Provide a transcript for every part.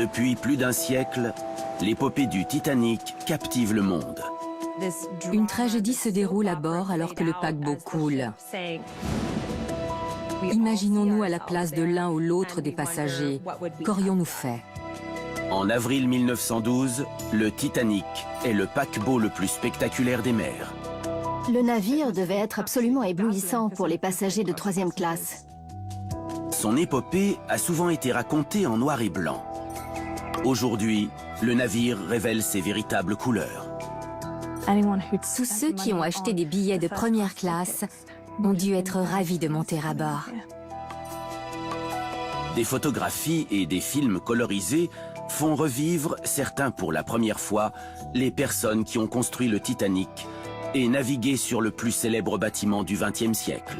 Depuis plus d'un siècle, l'épopée du Titanic captive le monde. Une tragédie se déroule à bord alors que le paquebot coule. Imaginons-nous à la place de l'un ou l'autre des passagers. Qu'aurions-nous fait? En avril 1912, le Titanic est le paquebot le plus spectaculaire des mers. Le navire devait être absolument éblouissant pour les passagers de 3e classe. Son épopée a souvent été racontée en noir et blanc. Aujourd'hui, le navire révèle ses véritables couleurs. Tous ceux qui ont acheté des billets de 1re classe ont dû être ravis de monter à bord. Des photographies et des films colorisés font revivre, certains pour la première fois, les personnes qui ont construit le Titanic et navigué sur le plus célèbre bâtiment du XXe siècle.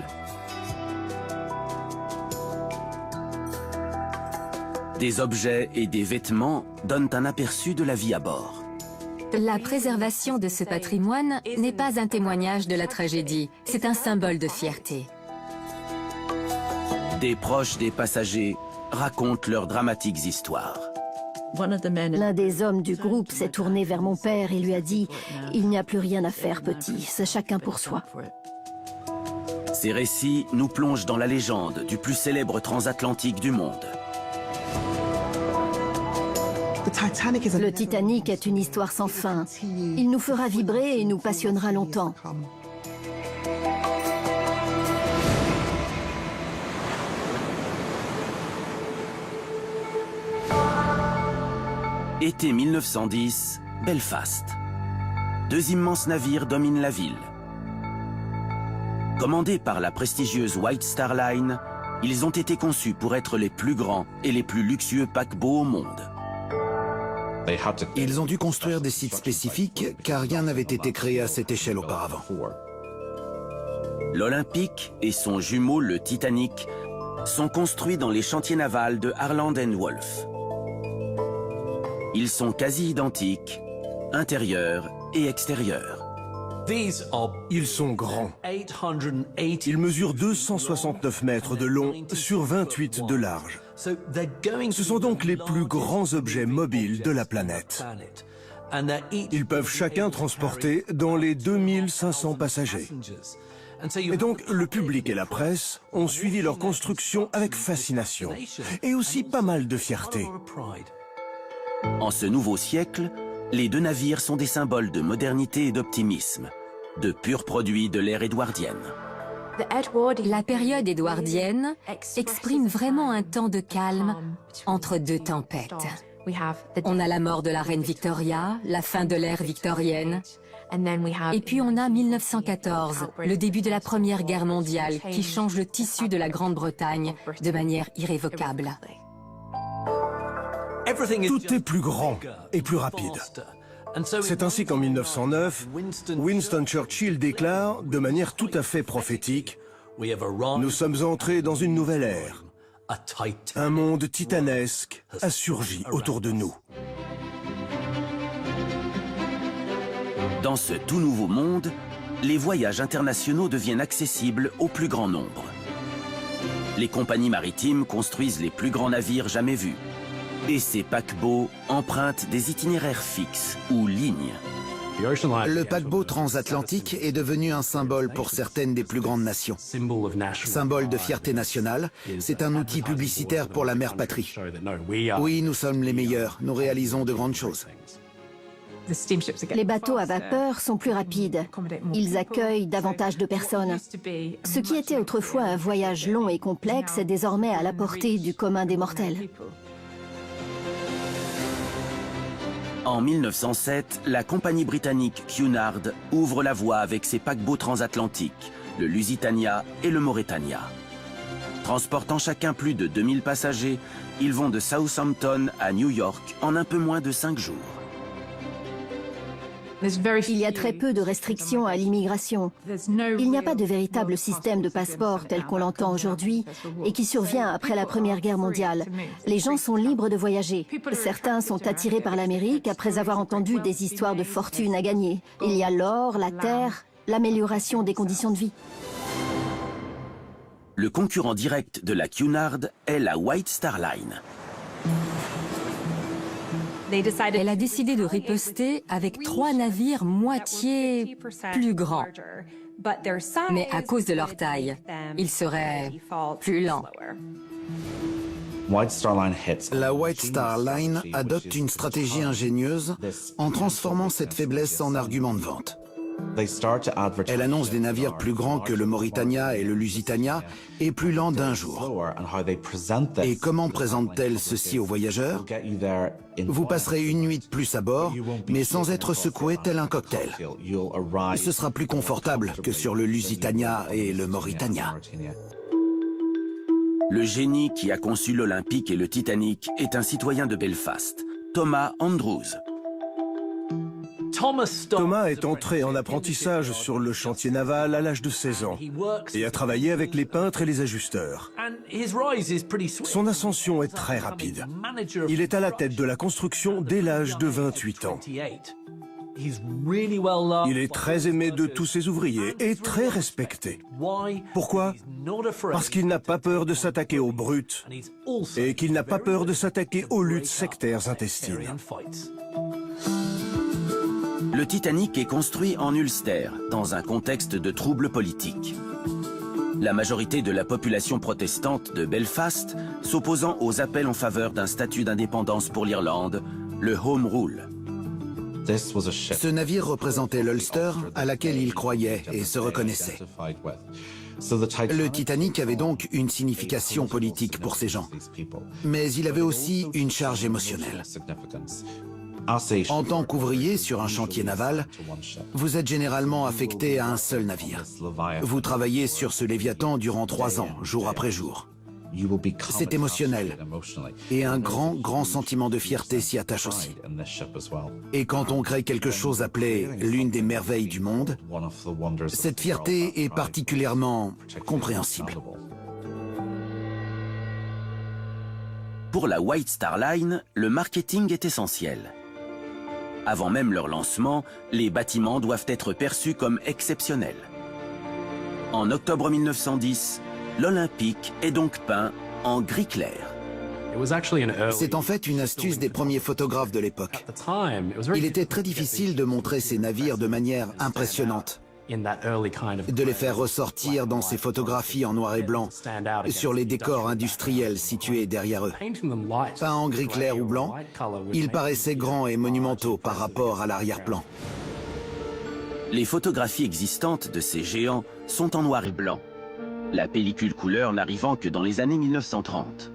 Des objets et des vêtements donnent un aperçu de la vie à bord. La préservation de ce patrimoine n'est pas un témoignage de la tragédie, c'est un symbole de fierté. Des proches des passagers racontent leurs dramatiques histoires. L'un des hommes du groupe s'est tourné vers mon père et lui a dit « Il n'y a plus rien à faire, petit, c'est chacun pour soi ». Ces récits nous plongent dans la légende du plus célèbre transatlantique du monde. Le Titanic est une histoire sans fin. Il nous fera vibrer et nous passionnera longtemps. Été 1910, Belfast. 2 immenses navires dominent la ville. Commandés par la prestigieuse White Star Line, ils ont été conçus pour être les plus grands et les plus luxueux paquebots au monde. Ils ont dû construire des sites spécifiques car rien n'avait été créé à cette échelle auparavant. L'Olympique et son jumeau, le Titanic, sont construits dans les chantiers navals de Harland & Wolff. Ils sont quasi identiques, intérieurs et extérieurs. Ils sont grands. Ils mesurent 269 mètres de long sur 28 de large. Ce sont donc les plus grands objets mobiles de la planète. Ils peuvent chacun transporter dans les 2500 passagers. Et donc, le public et la presse ont suivi leur construction avec fascination et aussi pas mal de fierté. En ce nouveau siècle, les 2 navires sont des symboles de modernité et d'optimisme, de purs produits de l'ère édouardienne. La période édouardienne exprime vraiment un temps de calme entre 2 tempêtes. On a la mort de la reine Victoria, la fin de l'ère victorienne, et puis on a 1914, le début de la Première Guerre mondiale qui change le tissu de la Grande-Bretagne de manière irrévocable. Tout est plus grand et plus rapide. C'est ainsi qu'en 1909, Winston Churchill déclare, de manière tout à fait prophétique, « Nous sommes entrés dans une nouvelle ère. Un monde titanesque a surgi autour de nous. » Dans ce tout nouveau monde, les voyages internationaux deviennent accessibles au plus grand nombre. Les compagnies maritimes construisent les plus grands navires jamais vus. Et ces paquebots empruntent des itinéraires fixes ou lignes. Le paquebot transatlantique est devenu un symbole pour certaines des plus grandes nations. Symbole de fierté nationale, c'est un outil publicitaire pour la mère patrie. Oui, nous sommes les meilleurs, nous réalisons de grandes choses. Les bateaux à vapeur sont plus rapides. Ils accueillent davantage de personnes. Ce qui était autrefois un voyage long et complexe est désormais à la portée du commun des mortels. En 1907, la compagnie britannique Cunard ouvre la voie avec ses paquebots transatlantiques, le Lusitania et le Mauretania. Transportant chacun plus de 2000 passagers, ils vont de Southampton à New York en un peu moins de 5 jours. Il y a très peu de restrictions à l'immigration. Il n'y a pas de véritable système de passeport tel qu'on l'entend aujourd'hui et qui survient après la Première Guerre mondiale. Les gens sont libres de voyager. Certains sont attirés par l'Amérique après avoir entendu des histoires de fortune à gagner. Il y a l'or, la terre, l'amélioration des conditions de vie. Le concurrent direct de la Cunard est la White Star Line. Elle a décidé de riposter avec 3 navires moitié plus grands. Mais à cause de leur taille, ils seraient plus lents. La White Star Line adopte une stratégie ingénieuse en transformant cette faiblesse en argument de vente. Elle annonce des navires plus grands que le Mauritania et le Lusitania et plus lents d'1 jour. Et comment présente-t-elle ceci aux voyageurs? Vous passerez une nuit de plus à bord, mais sans être secoué tel un cocktail. Ce sera plus confortable que sur le Lusitania et le Mauritania. Le génie qui a conçu l'Olympique et le Titanic est un citoyen de Belfast, Thomas Andrews. Thomas est entré en apprentissage sur le chantier naval à l'âge de 16 ans et a travaillé avec les peintres et les ajusteurs. Son ascension est très rapide. Il est à la tête de la construction dès l'âge de 28 ans. Il est très aimé de tous ses ouvriers et très respecté. Pourquoi? Parce qu'il n'a pas peur de s'attaquer aux brutes et qu'il n'a pas peur de s'attaquer aux luttes sectaires intestines. Le Titanic est construit en Ulster, dans un contexte de troubles politiques. La majorité de la population protestante de Belfast s'opposant aux appels en faveur d'un statut d'indépendance pour l'Irlande, le Home Rule. Ce navire représentait l'Ulster à laquelle il croyait et se reconnaissait. Le Titanic avait donc une signification politique pour ces gens, mais il avait aussi une charge émotionnelle. En tant qu'ouvrier sur un chantier naval, vous êtes généralement affecté à un seul navire. Vous travaillez sur ce Léviathan durant 3 ans, jour après jour. C'est émotionnel. Et un grand sentiment de fierté s'y attache aussi. Et quand on crée quelque chose appelé l'une des merveilles du monde, cette fierté est particulièrement compréhensible. Pour la White Star Line, le marketing est essentiel. Avant même leur lancement, les bâtiments doivent être perçus comme exceptionnels. En octobre 1910, l'Olympique est donc peint en gris clair. C'est en fait une astuce des premiers photographes de l'époque. Il était très difficile de montrer ces navires de manière impressionnante, de les faire ressortir dans ces photographies en noir et blanc sur les décors industriels situés derrière eux. Peints en gris clair ou blanc, ils paraissaient grands et monumentaux par rapport à l'arrière-plan. Les photographies existantes de ces géants sont en noir et blanc, la pellicule couleur n'arrivant que dans les années 1930.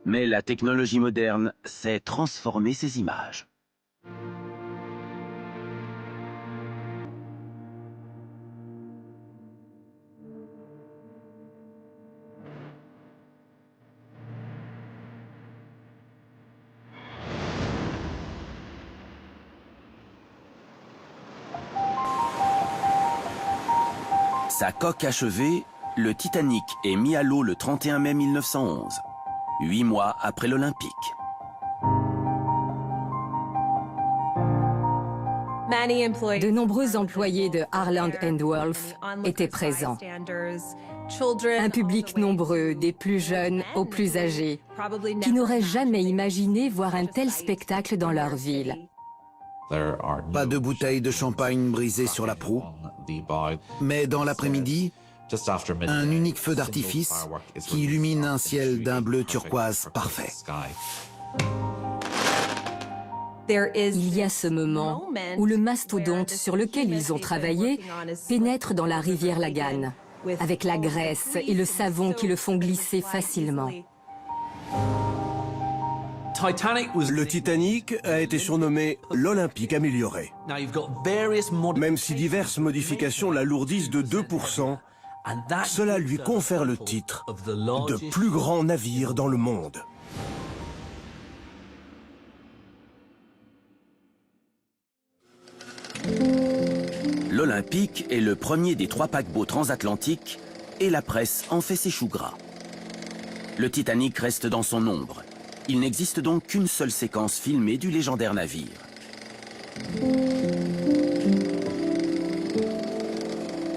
Mais la technologie moderne sait transformer ces images. Sa coque achevée, le Titanic est mis à l'eau le 31 mai 1911, 8 mois après l'Olympique. De nombreux employés de Harland & Wolff étaient présents. Un public nombreux, des plus jeunes aux plus âgés, qui n'auraient jamais imaginé voir un tel spectacle dans leur ville. Pas de bouteilles de champagne brisées sur la proue, mais dans l'après-midi, un unique feu d'artifice qui illumine un ciel d'un bleu turquoise parfait. Il y a ce moment où le mastodonte sur lequel ils ont travaillé pénètre dans la rivière Lagan, avec la graisse et le savon qui le font glisser facilement. Le Titanic a été surnommé l'Olympique amélioré. Même si diverses modifications l'alourdissent de 2%, cela lui confère le titre de plus grand navire dans le monde. L'Olympique est le premier des 3 paquebots transatlantiques et la presse en fait ses choux gras. Le Titanic reste dans son ombre. Il n'existe donc qu'une seule séquence filmée du légendaire navire.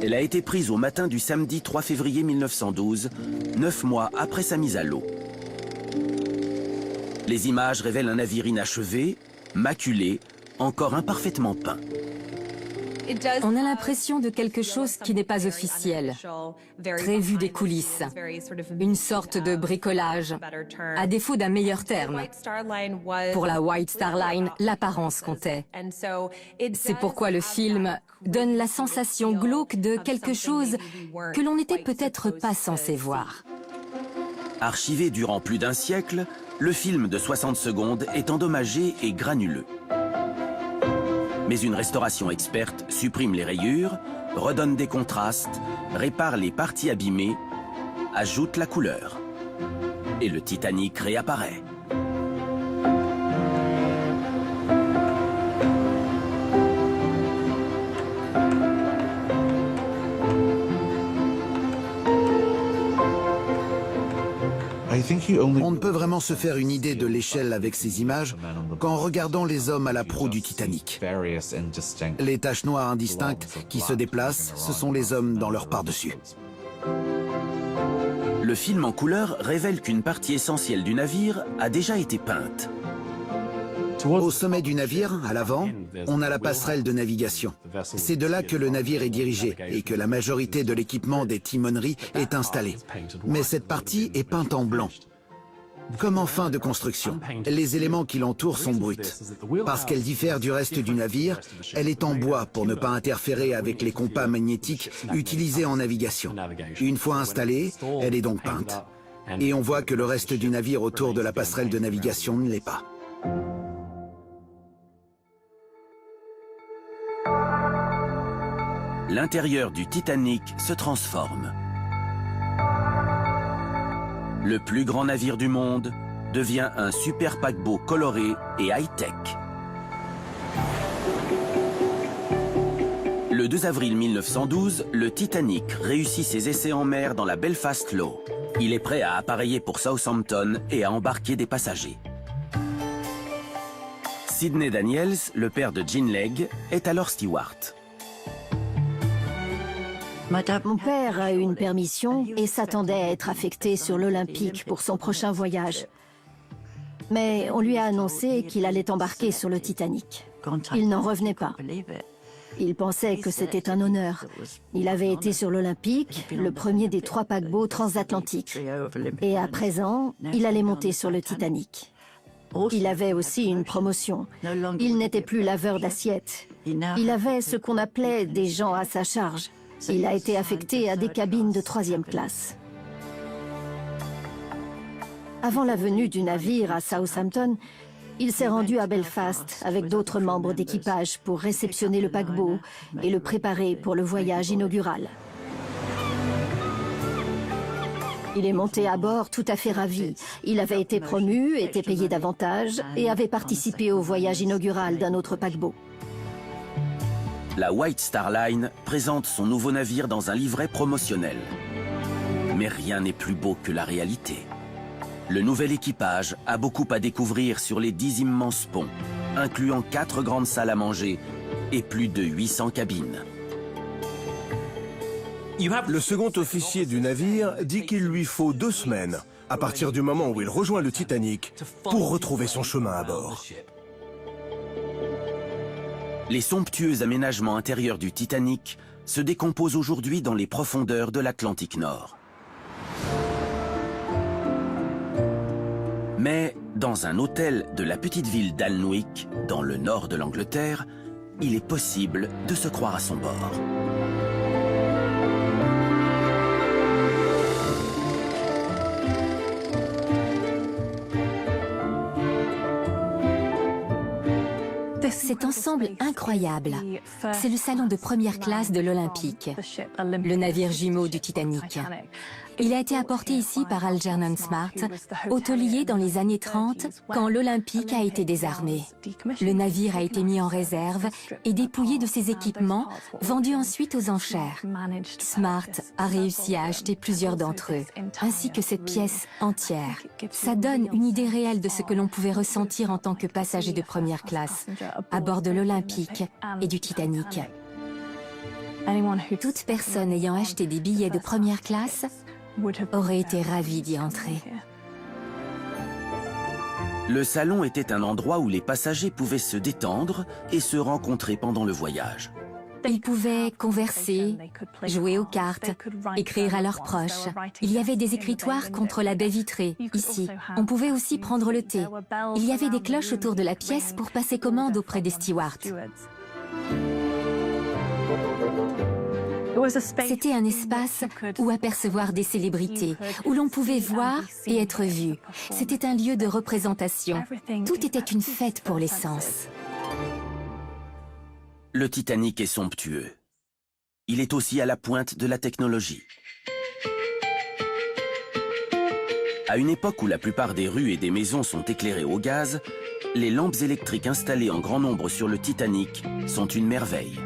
Elle a été prise au matin du samedi 3 février 1912, 9 mois après sa mise à l'eau. Les images révèlent un navire inachevé, maculé, encore imparfaitement peint. On a l'impression de quelque chose qui n'est pas officiel, très vu des coulisses, une sorte de bricolage, à défaut d'un meilleur terme. Pour la White Star Line, l'apparence comptait. C'est pourquoi le film donne la sensation glauque de quelque chose que l'on n'était peut-être pas censé voir. Archivé durant plus d'un siècle, le film de 60 secondes est endommagé et granuleux. Mais une restauration experte supprime les rayures, redonne des contrastes, répare les parties abîmées, ajoute la couleur. Et le Titanic réapparaît. On ne peut vraiment se faire une idée de l'échelle avec ces images qu'en regardant les hommes à la proue du Titanic. Les taches noires indistinctes qui se déplacent, ce sont les hommes dans leur par-dessus. Le film en couleur révèle qu'une partie essentielle du navire a déjà été peinte. Au sommet du navire, à l'avant, on a la passerelle de navigation. C'est de là que le navire est dirigé et que la majorité de l'équipement des timoneries est installé. Mais cette partie est peinte en blanc. Comme en fin de construction, les éléments qui l'entourent sont bruts. Parce qu'elle diffère du reste du navire, elle est en bois pour ne pas interférer avec les compas magnétiques utilisés en navigation. Une fois installée, elle est donc peinte. Et on voit que le reste du navire autour de la passerelle de navigation ne l'est pas. L'intérieur du Titanic se transforme. Le plus grand navire du monde devient un super paquebot coloré et high-tech. Le 2 avril 1912, le Titanic réussit ses essais en mer dans la Belfast Lough. Il est prêt à appareiller pour Southampton et à embarquer des passagers. Sidney Daniels, le père de Jean Legge, est alors steward. Mon père a eu une permission et s'attendait à être affecté sur l'Olympique pour son prochain voyage. Mais on lui a annoncé qu'il allait embarquer sur le Titanic. Il n'en revenait pas. Il pensait que c'était un honneur. Il avait été sur l'Olympique, le premier des 3 paquebots transatlantiques. Et à présent, il allait monter sur le Titanic. Il avait aussi une promotion. Il n'était plus laveur d'assiettes. Il avait ce qu'on appelait des gens à sa charge. Il a été affecté à des cabines de 3e classe. Avant la venue du navire à Southampton, il s'est rendu à Belfast avec d'autres membres d'équipage pour réceptionner le paquebot et le préparer pour le voyage inaugural. Il est monté à bord tout à fait ravi. Il avait été promu, était payé davantage et avait participé au voyage inaugural d'un autre paquebot. La White Star Line présente son nouveau navire dans un livret promotionnel. Mais rien n'est plus beau que la réalité. Le nouvel équipage a beaucoup à découvrir sur les 10 immenses ponts, incluant 4 grandes salles à manger et plus de 800 cabines. Le second officier du navire dit qu'il lui faut 2 semaines, à partir du moment où il rejoint le Titanic, pour retrouver son chemin à bord. Les somptueux aménagements intérieurs du Titanic se décomposent aujourd'hui dans les profondeurs de l'Atlantique Nord. Mais dans un hôtel de la petite ville d'Alnwick, dans le nord de l'Angleterre, il est possible de se croire à son bord. Cet ensemble incroyable, c'est le salon de première classe de l'Olympique, le navire jumeau du Titanic. Il a été apporté ici par Algernon Smart, hôtelier dans les années 30, quand l'Olympique a été désarmé. Le navire a été mis en réserve et dépouillé de ses équipements, vendus ensuite aux enchères. Smart a réussi à acheter plusieurs d'entre eux, ainsi que cette pièce entière. Ça donne une idée réelle de ce que l'on pouvait ressentir en tant que passager de première classe, à bord de l'Olympique et du Titanic. Toute personne ayant acheté des billets de première classe aurait été ravie d'y entrer. Le salon était un endroit où les passagers pouvaient se détendre et se rencontrer pendant le voyage. Ils pouvaient converser, jouer aux cartes, écrire à leurs proches. Il y avait des écritoires contre la baie vitrée, ici. On pouvait aussi prendre le thé. Il y avait des cloches autour de la pièce pour passer commande auprès des stewards. C'était un espace où apercevoir des célébrités, où l'on pouvait voir et être vu. C'était un lieu de représentation. Tout était une fête pour les sens. Le Titanic est somptueux. Il est aussi à la pointe de la technologie. À une époque où la plupart des rues et des maisons sont éclairées au gaz, les lampes électriques installées en grand nombre sur le Titanic sont une merveille.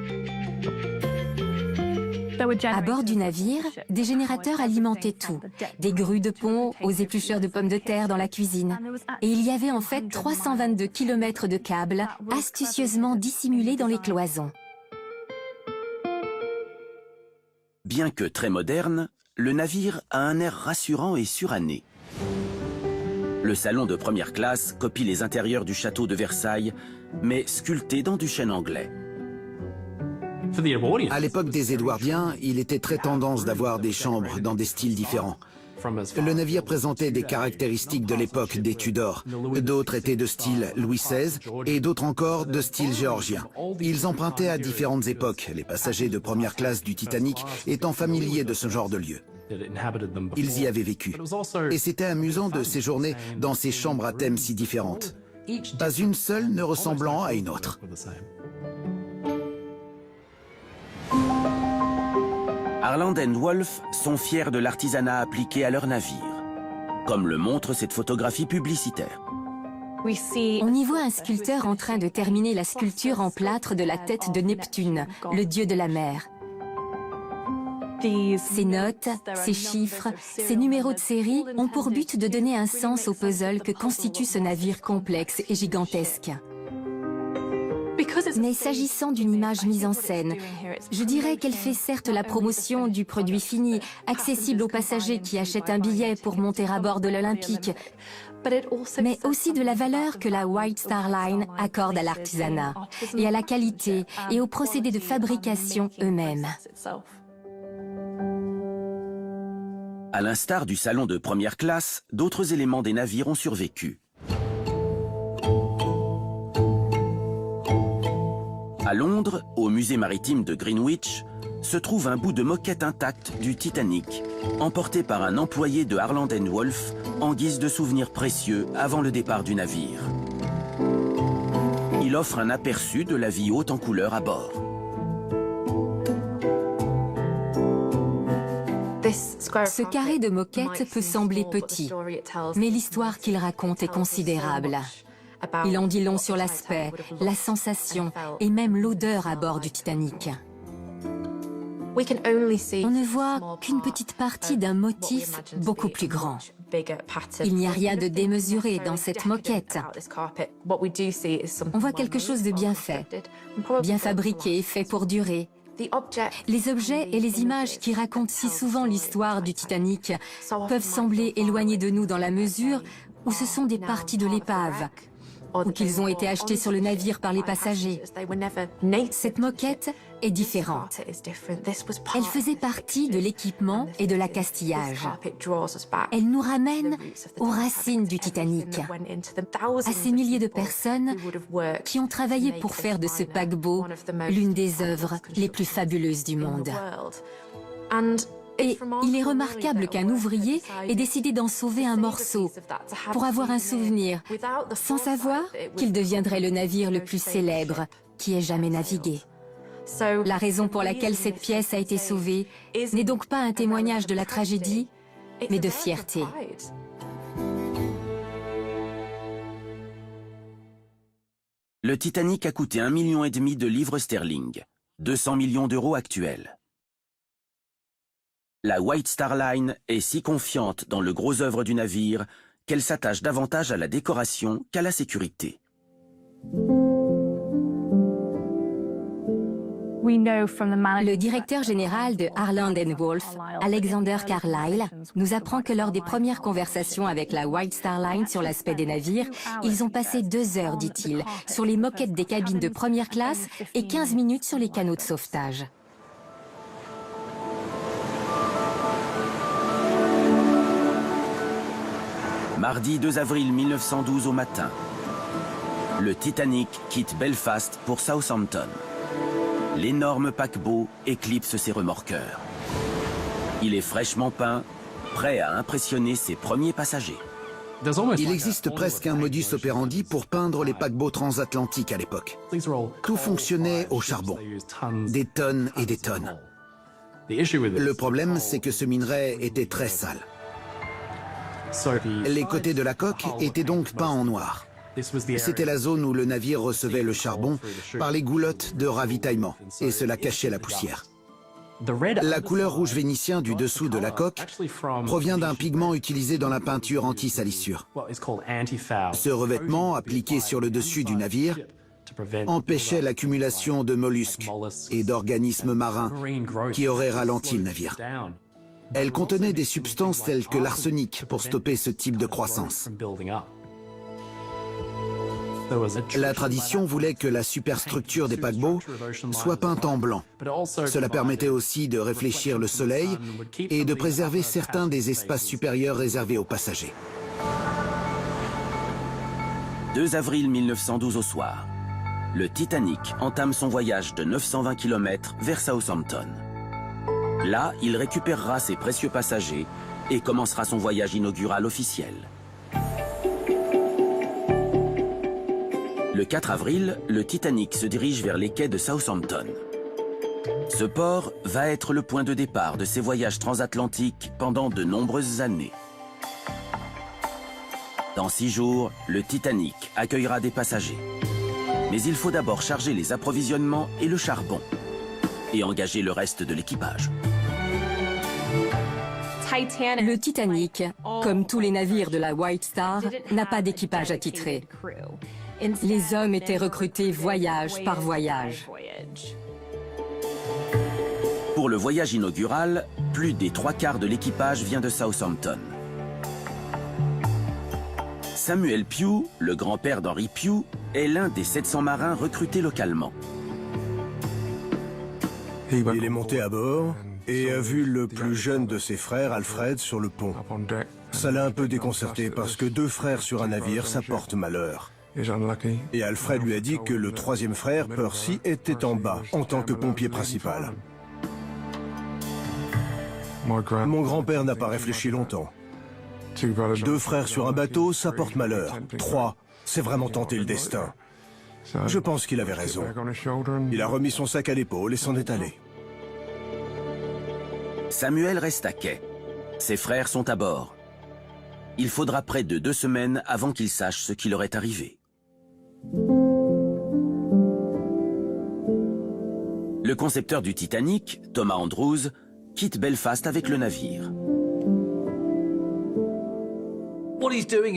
À bord du navire, des générateurs alimentaient tout, des grues de pont aux éplucheurs de pommes de terre dans la cuisine. Et il y avait en fait 322 km de câbles astucieusement dissimulés dans les cloisons. Bien que très moderne, le navire a un air rassurant et suranné. Le salon de première classe copie les intérieurs du château de Versailles, mais sculpté dans du chêne anglais. À l'époque des Édouardiens, il était très tendance d'avoir des chambres dans des styles différents. Le navire présentait des caractéristiques de l'époque des Tudors. D'autres étaient de style Louis XVI et d'autres encore de style géorgien. Ils empruntaient à différentes époques, les passagers de première classe du Titanic étant familiers de ce genre de lieu. Ils y avaient vécu. Et c'était amusant de séjourner dans ces chambres à thème si différentes. Pas une seule ne ressemblant à une autre. Harland & Wolff sont fiers de l'artisanat appliqué à leur navire, comme le montre cette photographie publicitaire. On y voit un sculpteur en train de terminer la sculpture en plâtre de la tête de Neptune, le dieu de la mer. Ces notes, ces chiffres, ces numéros de série ont pour but de donner un sens au puzzle que constitue ce navire complexe et gigantesque. Mais s'agissant d'une image mise en scène, je dirais qu'elle fait certes la promotion du produit fini, accessible aux passagers qui achètent un billet pour monter à bord de l'Olympique, mais aussi de la valeur que la White Star Line accorde à l'artisanat, et à la qualité et aux procédés de fabrication eux-mêmes. À l'instar du salon de première classe, d'autres éléments des navires ont survécu. À Londres, au musée maritime de Greenwich, se trouve un bout de moquette intacte du Titanic, emporté par un employé de Harland & Wolff en guise de souvenir précieux avant le départ du navire. Il offre un aperçu de la vie haute en couleur à bord. Ce carré de moquette peut sembler petit, mais l'histoire qu'il raconte est considérable. Il en dit long sur l'aspect, la sensation et même l'odeur à bord du Titanic. On ne voit qu'une petite partie d'un motif beaucoup plus grand. Il n'y a rien de démesuré dans cette moquette. On voit quelque chose de bien fait, bien fabriqué, fait pour durer. Les objets et les images qui racontent si souvent l'histoire du Titanic peuvent sembler éloignés de nous dans la mesure où ce sont des parties de l'épave, ou qu'ils ont été achetés sur le navire par les passagers. Cette moquette est différente. Elle faisait partie de l'équipement et de l'accastillage. Elle nous ramène aux racines du Titanic, à ces milliers de personnes qui ont travaillé pour faire de ce paquebot l'une des œuvres les plus fabuleuses du monde. Et il est remarquable qu'un ouvrier ait décidé d'en sauver un morceau pour avoir un souvenir, sans savoir qu'il deviendrait le navire le plus célèbre qui ait jamais navigué. La raison pour laquelle cette pièce a été sauvée n'est donc pas un témoignage de la tragédie, mais de fierté. Le Titanic a coûté 1,5 million de livres sterling, 200 millions d'euros actuels. La White Star Line est si confiante dans le gros œuvre du navire qu'elle s'attache davantage à la décoration qu'à la sécurité. Le directeur général de Harland & Wolff, Alexander Carlyle, nous apprend que lors des premières conversations avec la White Star Line sur l'aspect des navires, ils ont passé 2 heures, dit-il, sur les moquettes des cabines de première classe et 15 minutes sur les canaux de sauvetage. Mardi 2 avril 1912 au matin, le Titanic quitte Belfast pour Southampton. L'énorme paquebot éclipse ses remorqueurs. Il est fraîchement peint, prêt à impressionner ses premiers passagers. Il existe presque un modus operandi pour peindre les paquebots transatlantiques à l'époque. Tout fonctionnait au charbon. Des tonnes et des tonnes. Le problème, c'est que ce minerai était très sale. Les côtés de la coque étaient donc peints en noir. C'était la zone où le navire recevait le charbon par les goulottes de ravitaillement, et cela cachait la poussière. La couleur rouge vénitien du dessous de la coque provient d'un pigment utilisé dans la peinture anti-salissure. Ce revêtement, appliqué sur le dessus du navire, empêchait l'accumulation de mollusques et d'organismes marins qui auraient ralenti le navire. Elle contenait des substances telles que l'arsenic pour stopper ce type de croissance. La tradition voulait que la superstructure des paquebots soit peinte en blanc. Cela permettait aussi de réfléchir le soleil et de préserver certains des espaces supérieurs réservés aux passagers. 2 avril 1912 au soir, le Titanic entame son voyage de 920 km vers Southampton. Là, il récupérera ses précieux passagers et commencera son voyage inaugural officiel. Le 4 avril, le Titanic se dirige vers les quais de Southampton. Ce port va être le point de départ de ses voyages transatlantiques pendant de nombreuses années. Dans 6 jours, le Titanic accueillera des passagers. Mais il faut d'abord charger les approvisionnements et le charbon, et engager le reste de l'équipage. Le Titanic, comme tous les navires de la White Star, n'a pas d'équipage attitré. Les hommes étaient recrutés voyage par voyage. Pour le voyage inaugural, plus des 3/4 de l'équipage vient de Southampton. Samuel Pugh, le grand-père d'Henry Pugh, est l'un des 700 marins recrutés localement. Il est monté à bord et a vu le plus jeune de ses frères, Alfred, sur le pont. Ça l'a un peu déconcerté parce que 2 frères sur un navire, ça porte malheur. Et Alfred lui a dit que le 3e frère, Percy, était en bas, en tant que pompier principal. Mon grand-père n'a pas réfléchi longtemps. 2 frères sur un bateau, ça porte malheur. 3, c'est vraiment tenter le destin. Je pense qu'il avait raison. Il a remis son sac à l'épaule et s'en est allé. Samuel reste à quai. Ses frères sont à bord. Il faudra près de 2 semaines avant qu'il sache ce qui leur est arrivé. Le concepteur du Titanic, Thomas Andrews, quitte Belfast avec le navire.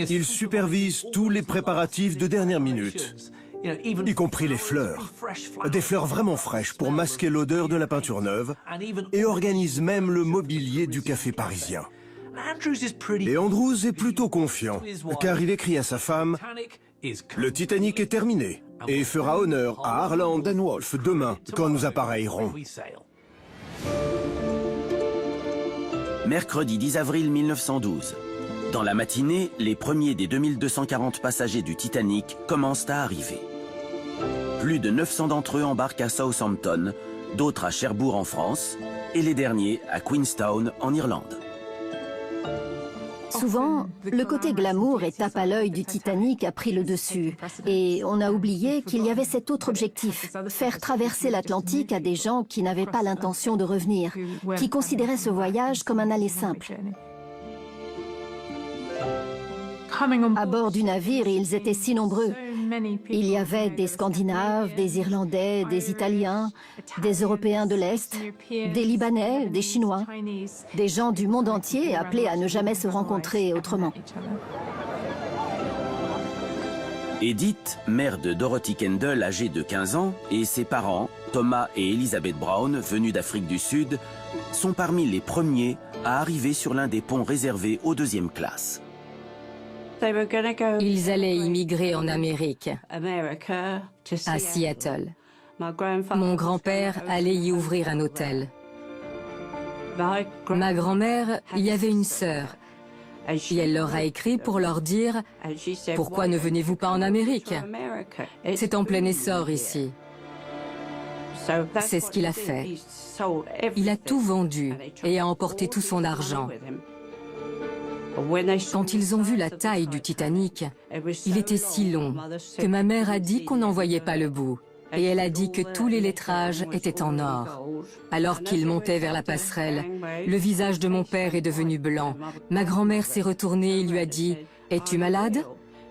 Il supervise tous les préparatifs de dernière minute, y compris les fleurs. Des fleurs vraiment fraîches pour masquer l'odeur de la peinture neuve, et organise même le mobilier du café parisien. Et Andrews est plutôt confiant, car il écrit à sa femme « Le Titanic est terminé et fera honneur à Harland & Wolff demain, quand nous appareillerons. » Mercredi 10 avril 1912. Dans la matinée, les premiers des 2240 passagers du Titanic commencent à arriver. Plus de 900 d'entre eux embarquent à Southampton, d'autres à Cherbourg en France, et les derniers à Queenstown en Irlande. Souvent, le côté glamour et tape à l'œil du Titanic a pris le dessus. Et on a oublié qu'il y avait cet autre objectif, faire traverser l'Atlantique à des gens qui n'avaient pas l'intention de revenir, qui considéraient ce voyage comme un aller simple. À bord du navire, ils étaient si nombreux. Il y avait des Scandinaves, des Irlandais, des Italiens, des Européens de l'Est, des Libanais, des Chinois, des gens du monde entier appelés à ne jamais se rencontrer autrement. Edith, mère de Dorothy Kendall, âgée de 15 ans, et ses parents, Thomas et Elizabeth Brown, venus d'Afrique du Sud, sont parmi les premiers à arriver sur l'un des ponts réservés aux deuxième classes. Ils allaient immigrer en Amérique, à Seattle. Mon grand-père allait y ouvrir un hôtel. Ma grand-mère y avait une sœur. Et elle leur a écrit pour leur dire « Pourquoi ne venez-vous pas en Amérique? C'est en plein essor ici. » C'est ce qu'il a fait. Il a tout vendu et a emporté tout son argent. Quand ils ont vu la taille du Titanic, il était si long que ma mère a dit qu'on n'en voyait pas le bout. Et elle a dit que tous les lettrages étaient en or. Alors qu'il montait vers la passerelle, le visage de mon père est devenu blanc. Ma grand-mère s'est retournée et lui a dit « Es-tu malade ?»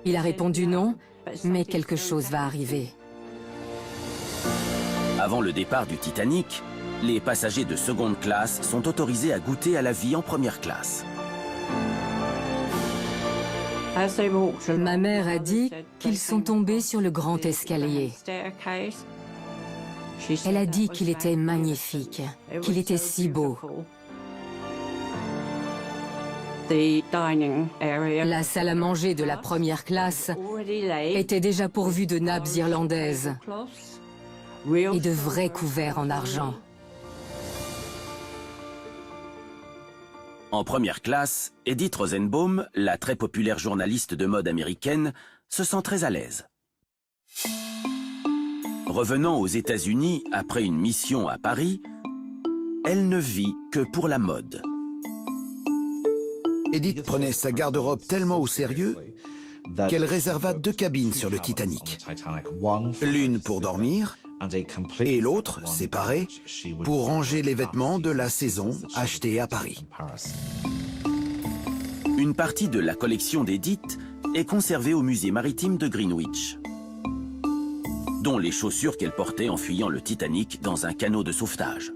Il a répondu « Non, mais quelque chose va arriver. » Avant le départ du Titanic, les passagers de seconde classe sont autorisés à goûter à la vie en première classe. Ma mère a dit qu'ils sont tombés sur le grand escalier. Elle a dit qu'il était magnifique, qu'il était si beau. La salle à manger de la première classe était déjà pourvue de nappes irlandaises et de vrais couverts en argent. En première classe, Edith Rosenbaum, la très populaire journaliste de mode américaine, se sent très à l'aise. Revenant aux États-Unis après une mission à Paris, elle ne vit que pour la mode. Edith prenait sa garde-robe tellement au sérieux qu'elle réserva 2 cabines sur le Titanic. L'une pour dormir et l'autre, séparée, pour ranger les vêtements de la saison achetés à Paris. Une partie de la collection d'Edith est conservée au musée maritime de Greenwich, dont les chaussures qu'elle portait en fuyant le Titanic dans un canot de sauvetage.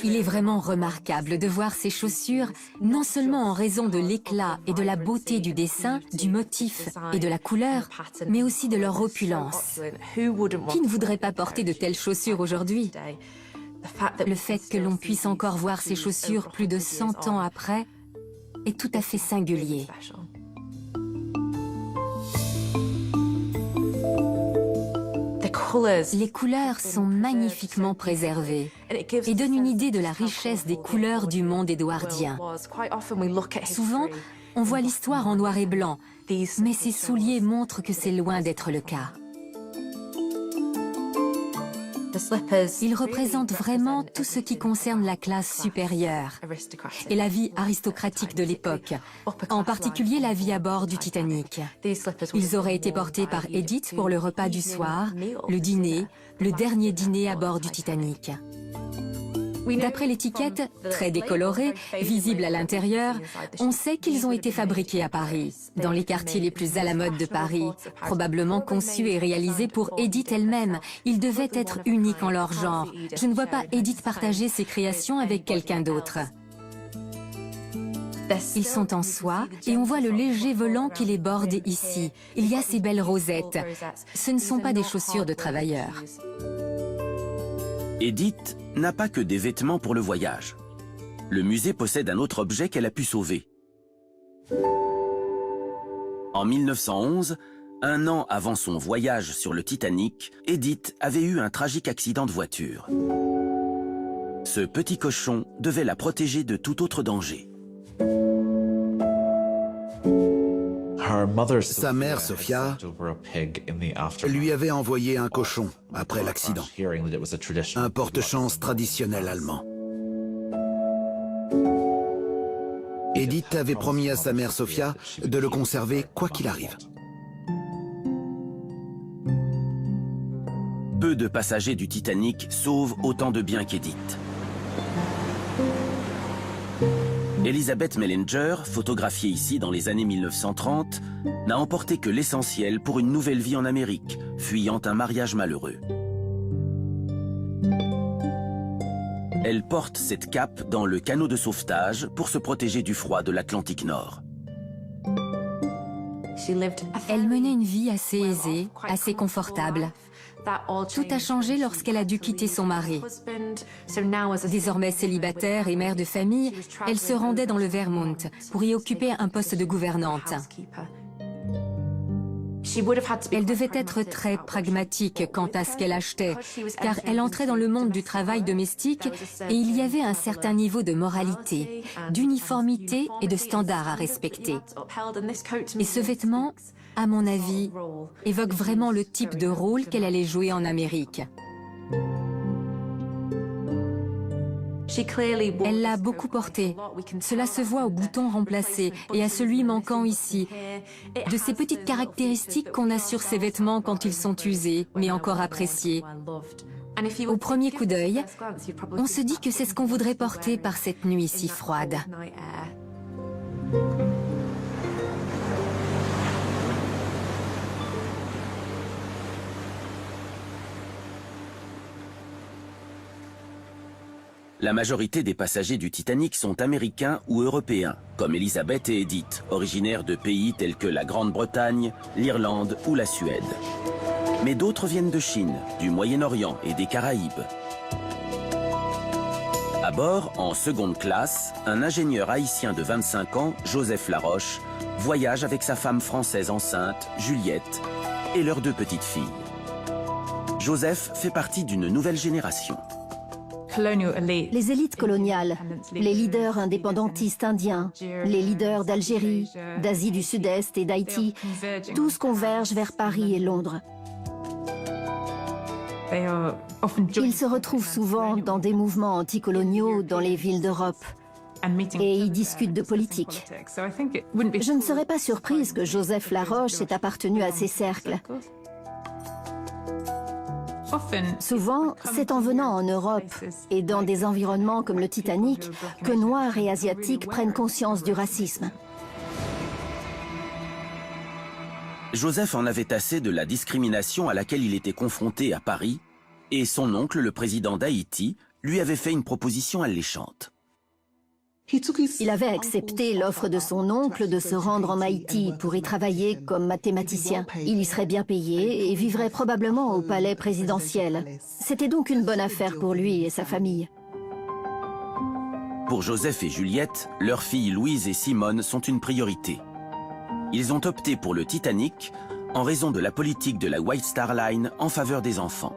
Il est vraiment remarquable de voir ces chaussures, non seulement en raison de l'éclat et de la beauté du dessin, du motif et de la couleur, mais aussi de leur opulence. Qui ne voudrait pas porter de telles chaussures aujourd'hui? Le fait que l'on puisse encore voir ces chaussures plus de 100 ans après est tout à fait singulier. Les couleurs sont magnifiquement préservées et donnent une idée de la richesse des couleurs du monde édouardien. Souvent, on voit l'histoire en noir et blanc, mais ces souliers montrent que c'est loin d'être le cas. Ils représentent vraiment tout ce qui concerne la classe supérieure et la vie aristocratique de l'époque, en particulier la vie à bord du Titanic. Ils auraient été portés par Edith pour le repas du soir, le dîner, le dernier dîner à bord du Titanic. D'après l'étiquette, très décolorée, visible à l'intérieur, on sait qu'ils ont été fabriqués à Paris, dans les quartiers les plus à la mode de Paris, probablement conçus et réalisés pour Edith elle-même. Ils devaient être uniques en leur genre. Je ne vois pas Edith partager ses créations avec quelqu'un d'autre. Ils sont en soie et on voit le léger volant qui les borde ici. Il y a ces belles rosettes. Ce ne sont pas des chaussures de travailleurs. Edith n'a pas que des vêtements pour le voyage. Le musée possède un autre objet qu'elle a pu sauver. En 1911, un an avant son voyage sur le Titanic, Edith avait eu un tragique accident de voiture. Ce petit cochon devait la protéger de tout autre danger. Sa mère, Sophia, lui avait envoyé un cochon après l'accident, un porte-chance traditionnel allemand. Edith avait promis à sa mère, Sophia, de le conserver quoi qu'il arrive. Peu de passagers du Titanic sauvent autant de biens qu'Edith. Elizabeth Mellinger, photographiée ici dans les années 1930, n'a emporté que l'essentiel pour une nouvelle vie en Amérique, fuyant un mariage malheureux. Elle porte cette cape dans le canot de sauvetage pour se protéger du froid de l'Atlantique Nord. Elle menait une vie assez aisée, assez confortable. Tout a changé lorsqu'elle a dû quitter son mari. Désormais célibataire et mère de famille, elle se rendait dans le Vermont pour y occuper un poste de gouvernante. Elle devait être très pragmatique quant à ce qu'elle achetait, car elle entrait dans le monde du travail domestique et il y avait un certain niveau de moralité, d'uniformité et de standards à respecter. Et ce vêtement, à mon avis, évoque vraiment le type de rôle qu'elle allait jouer en Amérique. Elle l'a beaucoup porté. Cela se voit au bouton remplacé et à celui manquant ici. De ces petites caractéristiques qu'on a sur ces vêtements quand ils sont usés, mais encore appréciés. Au premier coup d'œil, on se dit que c'est ce qu'on voudrait porter par cette nuit si froide. La majorité des passagers du Titanic sont américains ou européens, comme Elisabeth et Edith, originaires de pays tels que la Grande-Bretagne, l'Irlande ou la Suède. Mais d'autres viennent de Chine, du Moyen-Orient et des Caraïbes. À bord, en seconde classe, un ingénieur haïtien de 25 ans, Joseph Laroche, voyage avec sa femme française enceinte, Juliette, et leurs 2 petites filles. Joseph fait partie d'une nouvelle génération. Les élites coloniales, les leaders indépendantistes indiens, les leaders d'Algérie, d'Asie du Sud-Est et d'Haïti, tous convergent vers Paris et Londres. Ils se retrouvent souvent dans des mouvements anticoloniaux dans les villes d'Europe et y discutent de politique. Je ne serais pas surprise que Joseph Laroche ait appartenu à ces cercles. Souvent, c'est en venant en Europe et dans des environnements comme le Titanic que Noirs et Asiatiques prennent conscience du racisme. Joseph en avait assez de la discrimination à laquelle il était confronté à Paris, et son oncle, le président d'Haïti, lui avait fait une proposition alléchante. Il avait accepté l'offre de son oncle de se rendre en Haïti pour y travailler comme mathématicien. Il y serait bien payé et vivrait probablement au palais présidentiel. C'était donc une bonne affaire pour lui et sa famille. Pour Joseph et Juliette, leurs filles Louise et Simone sont une priorité. Ils ont opté pour le Titanic en raison de la politique de la White Star Line en faveur des enfants.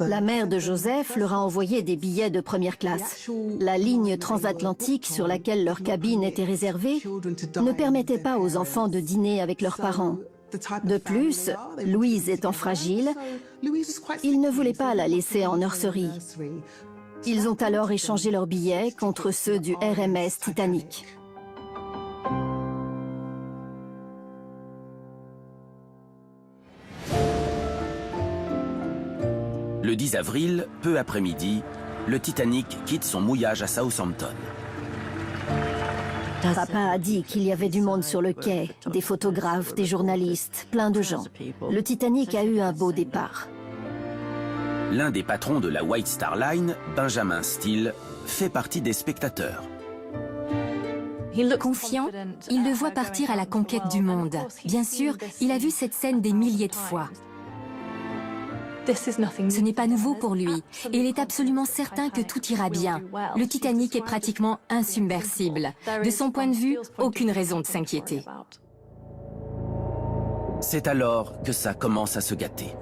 La mère de Joseph leur a envoyé des billets de première classe. La ligne transatlantique sur laquelle leur cabine était réservée ne permettait pas aux enfants de dîner avec leurs parents. De plus, Louise étant fragile, ils ne voulaient pas la laisser en nurserie. Ils ont alors échangé leurs billets contre ceux du RMS Titanic. Le 10 avril, peu après-midi, le Titanic quitte son mouillage à Southampton. Papa a dit qu'il y avait du monde sur le quai, des photographes, des journalistes, plein de gens. Le Titanic a eu un beau départ. L'un des patrons de la White Star Line, Benjamin Steele, fait partie des spectateurs. Confiant, il le voit partir à la conquête du monde. Bien sûr, il a vu cette scène des milliers de fois. Ce n'est pas nouveau pour lui, et il est absolument certain que tout ira bien. Le Titanic est pratiquement insubmersible. De son point de vue, aucune raison de s'inquiéter. C'est alors que ça commence à se gâter.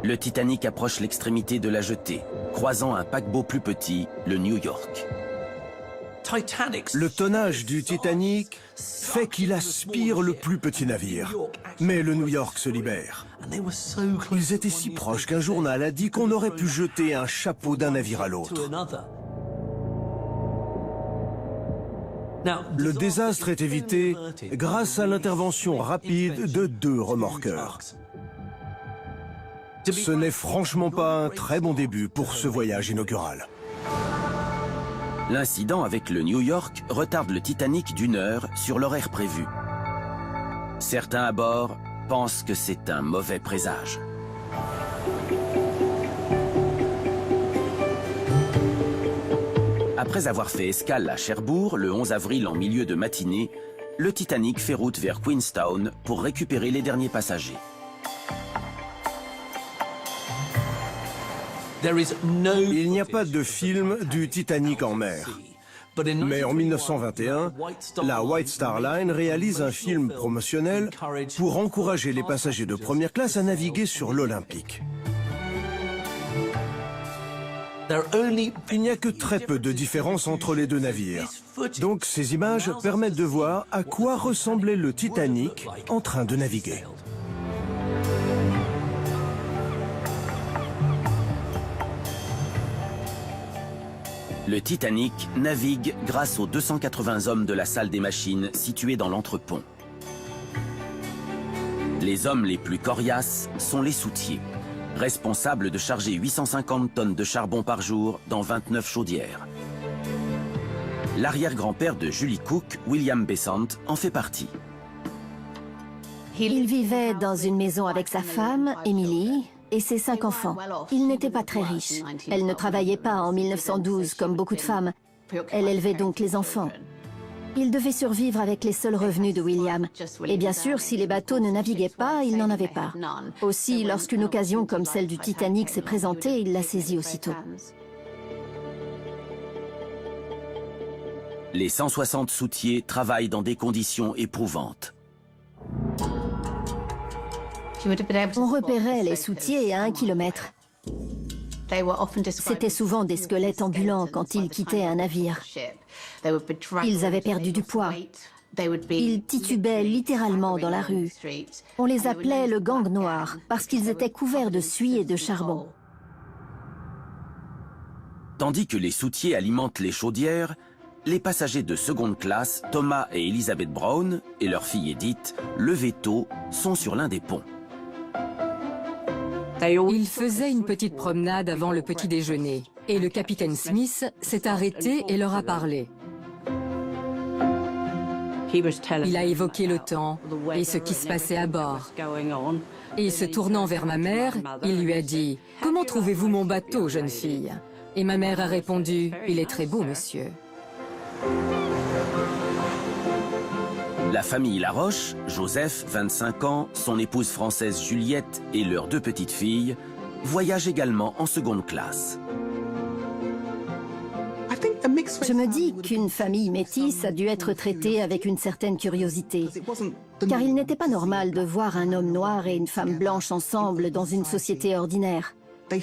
Le Titanic approche l'extrémité de la jetée, croisant un paquebot plus petit, le New York. Le tonnage du Titanic fait qu'il aspire le plus petit navire. Mais le New York se libère. Ils étaient si proches qu'un journal a dit qu'on aurait pu jeter un chapeau d'un navire à l'autre. Le désastre est évité grâce à l'intervention rapide de 2 remorqueurs. Ce n'est franchement pas un très bon début pour ce voyage inaugural. L'incident avec le New York retarde le Titanic d'1 heure sur l'horaire prévu. Certains à bord pensent que c'est un mauvais présage. Après avoir fait escale à Cherbourg le 11 avril en milieu de matinée, le Titanic fait route vers Queenstown pour récupérer les derniers passagers. Il n'y a pas de film du Titanic en mer. Mais en 1921, la White Star Line réalise un film promotionnel pour encourager les passagers de première classe à naviguer sur l'Olympique. Il n'y a que très peu de différence entre les deux navires. Donc ces images permettent de voir à quoi ressemblait le Titanic en train de naviguer. Le Titanic navigue grâce aux 280 hommes de la salle des machines située dans l'entrepont. Les hommes les plus coriaces sont les soutiers, responsables de charger 850 tonnes de charbon par jour dans 29 chaudières. L'arrière-grand-père de Julie Cook, William Besant, en fait partie. Il vivait dans une maison avec sa femme, Emily, et ses 5 enfants. Il n'était pas très riche. Elle ne travaillait pas en 1912 comme beaucoup de femmes. Elle élevait donc les enfants. Il devait survivre avec les seuls revenus de William. Et bien sûr, si les bateaux ne naviguaient pas, il n'en avait pas. Aussi, lorsqu'une occasion comme celle du Titanic s'est présentée, il l'a saisie aussitôt. Les 160 soutiers travaillent dans des conditions éprouvantes. On repérait les soutiers à 1 kilomètre. C'était souvent des squelettes ambulants quand ils quittaient un navire. Ils avaient perdu du poids. Ils titubaient littéralement dans la rue. On les appelait le gang noir parce qu'ils étaient couverts de suie et de charbon. Tandis que les soutiers alimentent les chaudières, les passagers de seconde classe, Thomas et Elizabeth Brown, et leur fille Edith, levés tôt, sont sur l'un des ponts. Ils faisaient une petite promenade avant le petit déjeuner et le capitaine Smith s'est arrêté et leur a parlé. Il a évoqué le temps et ce qui se passait à bord. Et se tournant vers ma mère, il lui a dit « Comment trouvez-vous mon bateau, jeune fille ?» Et ma mère a répondu « Il est très beau, monsieur. » La famille Laroche, Joseph, 25 ans, son épouse française Juliette et leurs 2 petites filles, voyagent également en seconde classe. Je me dis qu'une famille métisse a dû être traitée avec une certaine curiosité, car il n'était pas normal de voir un homme noir et une femme blanche ensemble dans une société ordinaire.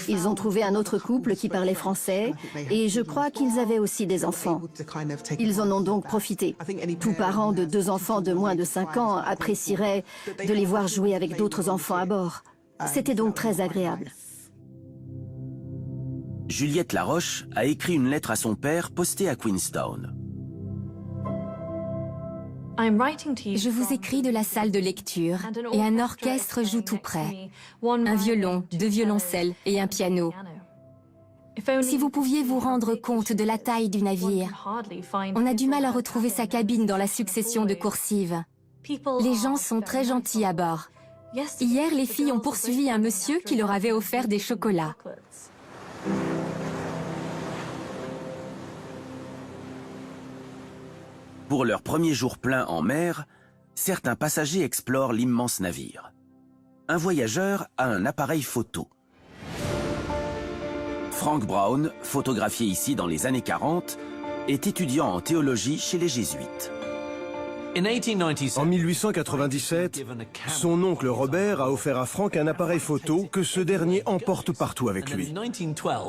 Ils ont trouvé un autre couple qui parlait français et je crois qu'ils avaient aussi des enfants. Ils en ont donc profité. Tout parent de 2 enfants de moins de 5 ans apprécierait de les voir jouer avec d'autres enfants à bord. C'était donc très agréable. Juliette Laroche a écrit une lettre à son père postée à Queenstown. Je vous écris de la salle de lecture et un orchestre joue tout près. Un violon, 2 violoncelles et un piano. Si vous pouviez vous rendre compte de la taille du navire. On a du mal à retrouver sa cabine dans la succession de coursives. Les gens sont très gentils à bord. Hier, les filles ont poursuivi un monsieur qui leur avait offert des chocolats. Pour leur premier jour plein en mer, certains passagers explorent l'immense navire. Un voyageur a un appareil photo. Frank Brown, photographié ici dans les années 40, est étudiant en théologie chez les Jésuites. En 1897, son oncle Robert a offert à Frank un appareil photo que ce dernier emporte partout avec lui.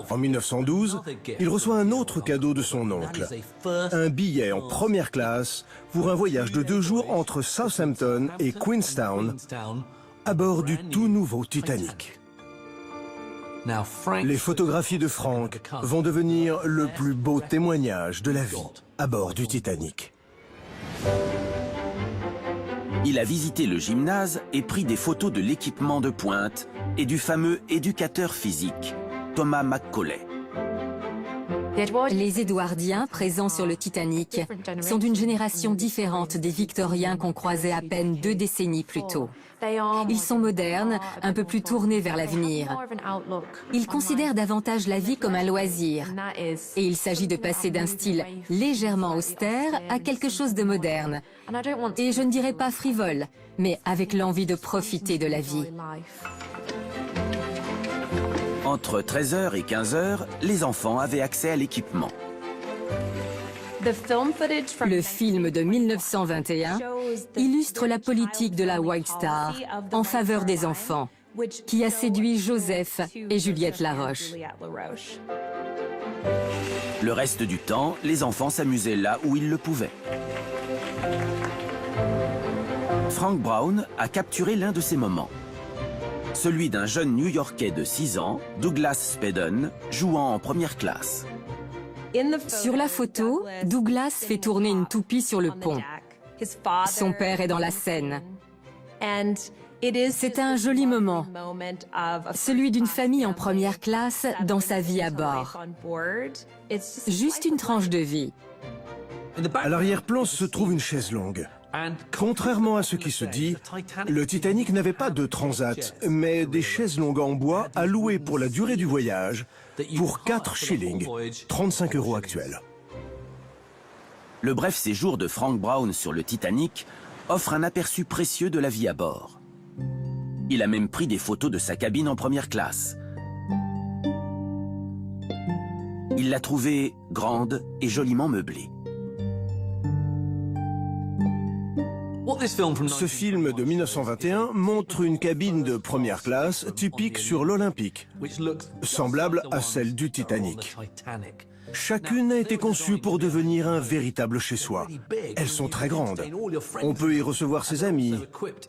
En 1912, il reçoit un autre cadeau de son oncle, un billet en première classe pour un voyage de 2 jours entre Southampton et Queenstown à bord du tout nouveau Titanic. Les photographies de Frank vont devenir le plus beau témoignage de la vie à bord du Titanic. Il a visité le gymnase et pris des photos de l'équipement de pointe et du fameux éducateur physique, Thomas Macaulay. Les Édouardiens présents sur le Titanic sont d'une génération différente des Victoriens qu'on croisait à peine 2 décennies plus tôt. Ils sont modernes, un peu plus tournés vers l'avenir. Ils considèrent davantage la vie comme un loisir. Et il s'agit de passer d'un style légèrement austère à quelque chose de moderne. Et je ne dirais pas frivole, mais avec l'envie de profiter de la vie. Entre 13h et 15h, les enfants avaient accès à l'équipement. Le film de 1921 illustre la politique de la White Star en faveur des enfants, qui a séduit Joseph et Juliette Laroche. Le reste du temps, les enfants s'amusaient là où ils le pouvaient. Frank Brown a capturé l'un de ces moments. Celui d'un jeune New-Yorkais de 6 ans, Douglas Spaden, jouant en première classe. Sur la photo, Douglas fait tourner une toupie sur le pont. Son père est dans la scène. C'est un joli moment, celui d'une famille en première classe dans sa vie à bord. Juste une tranche de vie. À l'arrière-plan se trouve une chaise longue. Contrairement à ce qui se dit, le Titanic n'avait pas de transat, mais des chaises longues en bois allouées pour la durée du voyage pour 4 shillings, 35 € actuels. Le bref séjour de Frank Brown sur le Titanic offre un aperçu précieux de la vie à bord. Il a même pris des photos de sa cabine en première classe. Il l'a trouvée grande et joliment meublée. Ce film de 1921 montre une cabine de première classe typique sur l'Olympique, semblable à celle du Titanic. Chacune a été conçue pour devenir un véritable chez-soi. Elles sont très grandes. On peut y recevoir ses amis.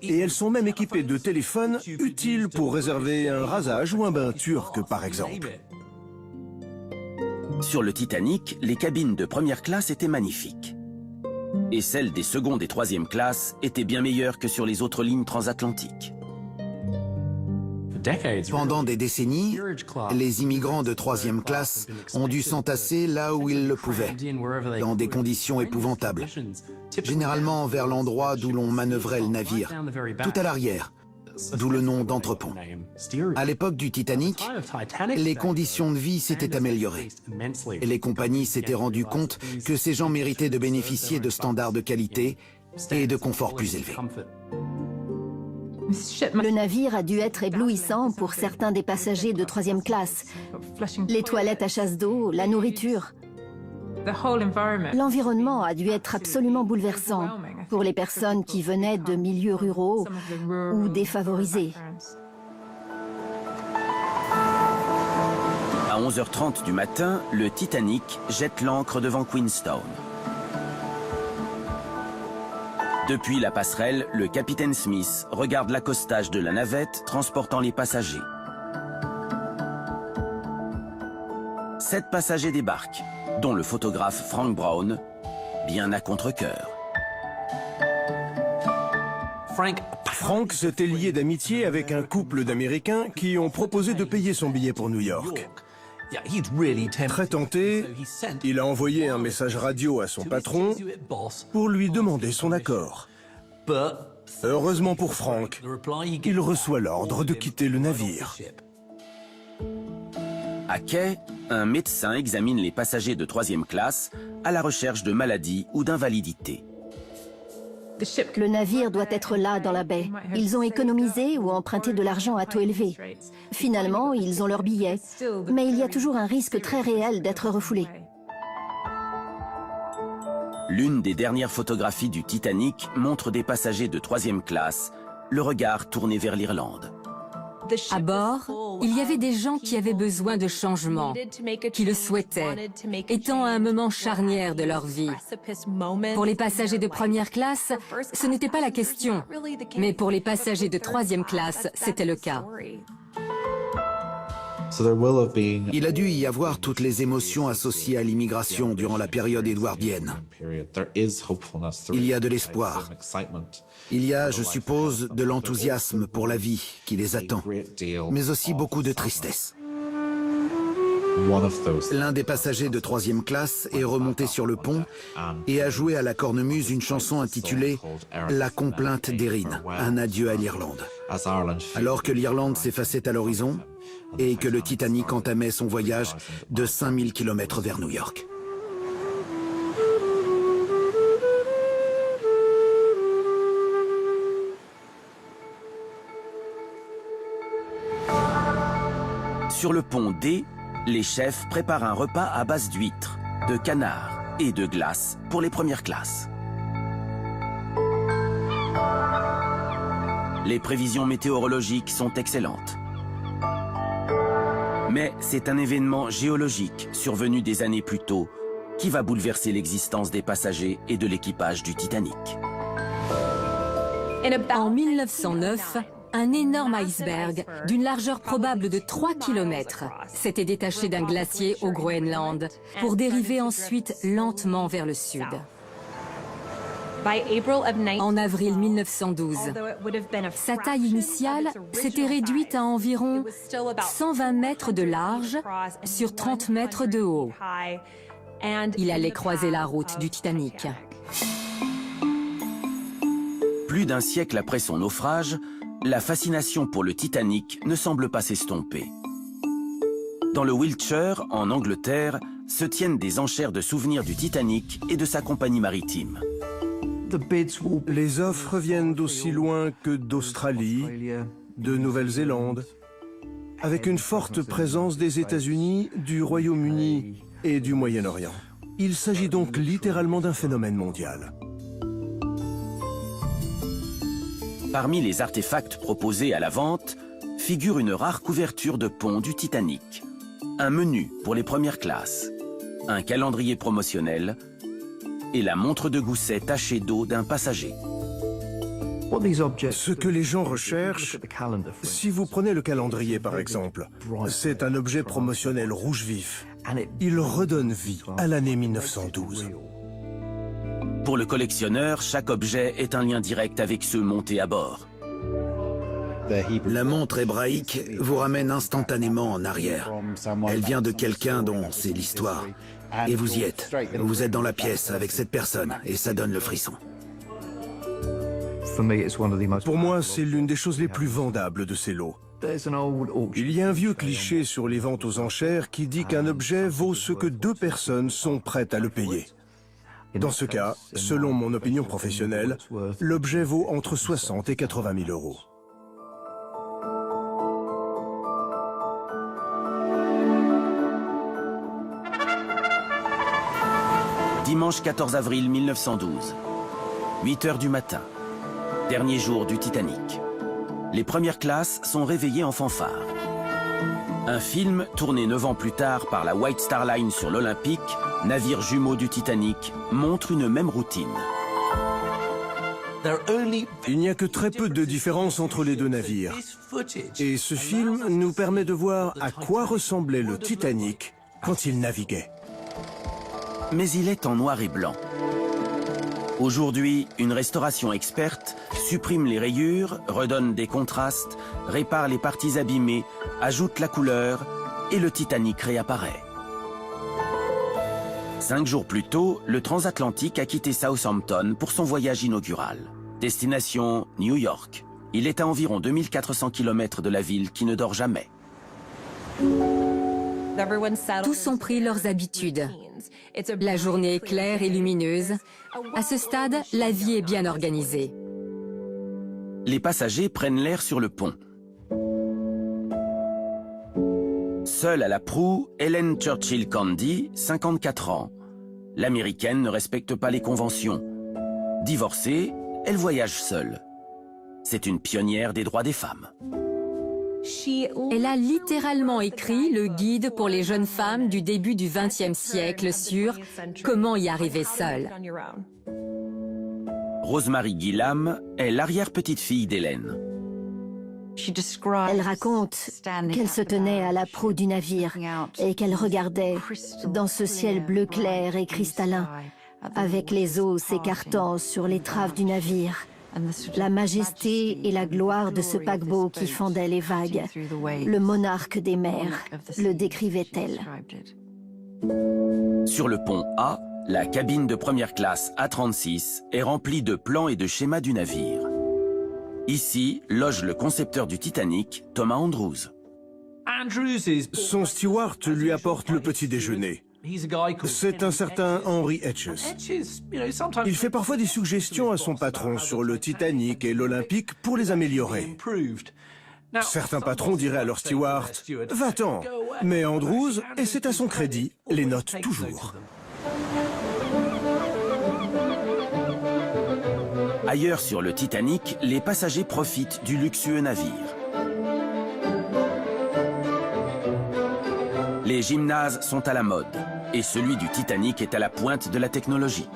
Et elles sont même équipées de téléphones utiles pour réserver un rasage ou un bain turc, par exemple. Sur le Titanic, les cabines de première classe étaient magnifiques. Et celles des secondes et troisième classes étaient bien meilleures que sur les autres lignes transatlantiques. Pendant des décennies, les immigrants de troisième classe ont dû s'entasser là où ils le pouvaient, dans des conditions épouvantables. Généralement vers l'endroit d'où l'on manœuvrait le navire, tout à l'arrière, d'où le nom d'entrepont. À l'époque du Titanic, les conditions de vie s'étaient améliorées. Et les compagnies s'étaient rendues compte que ces gens méritaient de bénéficier de standards de qualité et de confort plus élevés. Le navire a dû être éblouissant pour certains des passagers de troisième classe. Les toilettes à chasse d'eau, la nourriture. L'environnement a dû être absolument bouleversant pour les personnes qui venaient de milieux ruraux ou défavorisés. À 11h30 du matin, le Titanic jette l'ancre devant Queenstown. Depuis la passerelle, le capitaine Smith regarde l'accostage de la navette transportant les passagers. 7 passagers débarquent, dont le photographe Frank Brown, bien à contre-cœur. Frank s'était lié d'amitié avec un couple d'Américains qui ont proposé de payer son billet pour New York. Très tenté, il a envoyé un message radio à son patron pour lui demander son accord. Heureusement pour Frank, il reçoit l'ordre de quitter le navire. À quai, un médecin examine les passagers de troisième classe à la recherche de maladies ou d'invalidité. Le navire doit être là dans la baie. Ils ont économisé ou emprunté de l'argent à taux élevé. Finalement, ils ont leur billet. Mais il y a toujours un risque très réel d'être refoulé. L'une des dernières photographies du Titanic montre des passagers de troisième classe, le regard tourné vers l'Irlande. À bord, il y avait des gens qui avaient besoin de changement, qui le souhaitaient, étant à un moment charnière de leur vie. Pour les passagers de première classe, ce n'était pas la question, mais pour les passagers de troisième classe, c'était le cas. Il a dû y avoir toutes les émotions associées à l'immigration durant la période édouardienne. Il y a de l'espoir. Il y a, je suppose, de l'enthousiasme pour la vie qui les attend, mais aussi beaucoup de tristesse. L'un des passagers de 3e classe est remonté sur le pont et a joué à la cornemuse une chanson intitulée « La complainte d'Erin, un adieu à l'Irlande ». Alors que l'Irlande s'effaçait à l'horizon et que le Titanic entamait son voyage de 5000 km vers New York. Sur le pont D, les chefs préparent un repas à base d'huîtres, de canards et de glace pour les premières classes. Les prévisions météorologiques sont excellentes. Mais c'est un événement géologique survenu des années plus tôt qui va bouleverser l'existence des passagers et de l'équipage du Titanic. En 1909, un énorme iceberg d'une largeur probable de 3 km s'était détaché d'un glacier au Groenland pour dériver ensuite lentement vers le sud. En avril 1912, sa taille initiale s'était réduite à environ 120 mètres de large sur 30 mètres de haut. Il allait croiser la route du Titanic. Plus d'un siècle après son naufrage, la fascination pour le Titanic ne semble pas s'estomper. Dans le Wiltshire, en Angleterre, se tiennent des enchères de souvenirs du Titanic et de sa compagnie maritime. Les offres viennent d'aussi loin que d'Australie, de Nouvelle-Zélande, avec une forte présence des États-Unis, du Royaume-Uni et du Moyen-Orient. Il s'agit donc littéralement d'un phénomène mondial. Parmi les artefacts proposés à la vente figure une rare couverture de pont du Titanic, un menu pour les premières classes, un calendrier promotionnel et la montre de gousset tachée d'eau d'un passager. Ce que les gens recherchent, si vous prenez le calendrier par exemple, c'est un objet promotionnel rouge vif. Il redonne vie à l'année 1912. Pour le collectionneur, chaque objet est un lien direct avec ceux montés à bord. La montre hébraïque vous ramène instantanément en arrière. Elle vient de quelqu'un dont c'est l'histoire. Et vous y êtes. Vous êtes dans la pièce avec cette personne et ça donne le frisson. Pour moi, c'est l'une des choses les plus vendables de ces lots. Il y a un vieux cliché sur les ventes aux enchères qui dit qu'un objet vaut ce que 2 personnes sont prêtes à le payer. Dans ce cas, selon mon opinion professionnelle, l'objet vaut entre 60 et 80 000 euros. Dimanche 14 avril 1912, 8 heures du matin, dernier jour du Titanic. Les premières classes sont réveillées en fanfare. Un film, tourné 9 ans plus tard par la White Star Line sur l'Olympique, navire jumeau du Titanic, montre une même routine. Il n'y a que très peu de différence entre les 2 navires. Et ce film nous permet de voir à quoi ressemblait le Titanic quand il naviguait. Mais il est en noir et blanc. Aujourd'hui, une restauration experte supprime les rayures, redonne des contrastes, répare les parties abîmées, ajoute la couleur et le Titanic réapparaît. 5 jours plus tôt, le transatlantique a quitté Southampton pour son voyage inaugural. Destination New York. Il est à environ 2400 km de la ville qui ne dort jamais. Tous ont pris leurs habitudes. La journée est claire et lumineuse. À ce stade, la vie est bien organisée. Les passagers prennent l'air sur le pont. Seule à la proue, Helen Churchill Candy, 54 ans. L'américaine ne respecte pas les conventions. Divorcée, elle voyage seule. C'est une pionnière des droits des femmes. Elle a littéralement écrit le guide pour les jeunes femmes du début du XXe siècle sur comment y arriver seule. Rosemary Gillam est l'arrière-petite-fille d'Hélène. Elle raconte qu'elle se tenait à la proue du navire et qu'elle regardait dans ce ciel bleu clair et cristallin, avec les eaux s'écartant sur l'étrave du navire, La majesté et la gloire de ce paquebot qui fendait les vagues. Le monarque des mers, le décrivait-elle. Sur le pont A, la cabine de première classe A36 est remplie de plans et de schémas du navire. Ici loge le concepteur du Titanic, Thomas Andrews. Son steward lui apporte le petit déjeuner. C'est un certain Henry Hedges. Il fait parfois des suggestions à son patron sur le Titanic et l'Olympique pour les améliorer. Certains patrons diraient à leur steward « Va-t'en !» Mais Andrews, et c'est à son crédit, les note toujours. Ailleurs sur le Titanic, les passagers profitent du luxueux navire. Les gymnases sont à la mode et celui du Titanic est à la pointe de la technologie.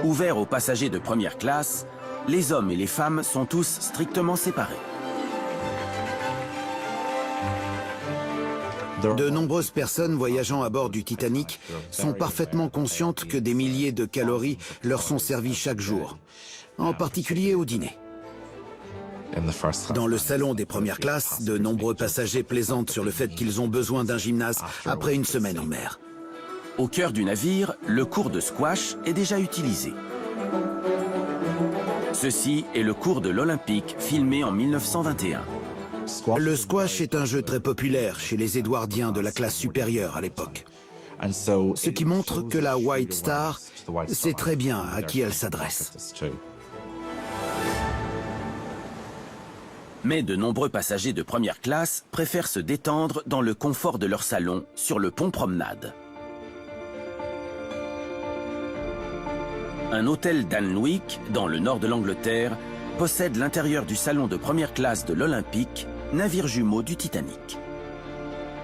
Ouvert aux passagers de première classe, les hommes et les femmes sont tous strictement séparés. De nombreuses personnes voyageant à bord du Titanic sont parfaitement conscientes que des milliers de calories leur sont servies chaque jour, en particulier au dîner. Dans le salon des premières classes, de nombreux passagers plaisantent sur le fait qu'ils ont besoin d'un gymnase après une semaine en mer. Au cœur du navire, le court de squash est déjà utilisé. Ceci est le cours de l'Olympique filmé en 1921. Le squash est un jeu très populaire chez les Édouardiens de la classe supérieure à l'époque. Ce qui montre que la White Star sait très bien à qui elle s'adresse. Mais de nombreux passagers de première classe préfèrent se détendre dans le confort de leur salon sur le pont Promenade. Un hôtel d'Alnwick, dans le nord de l'Angleterre, possède l'intérieur du salon de première classe de l'Olympique, navire jumeau du Titanic.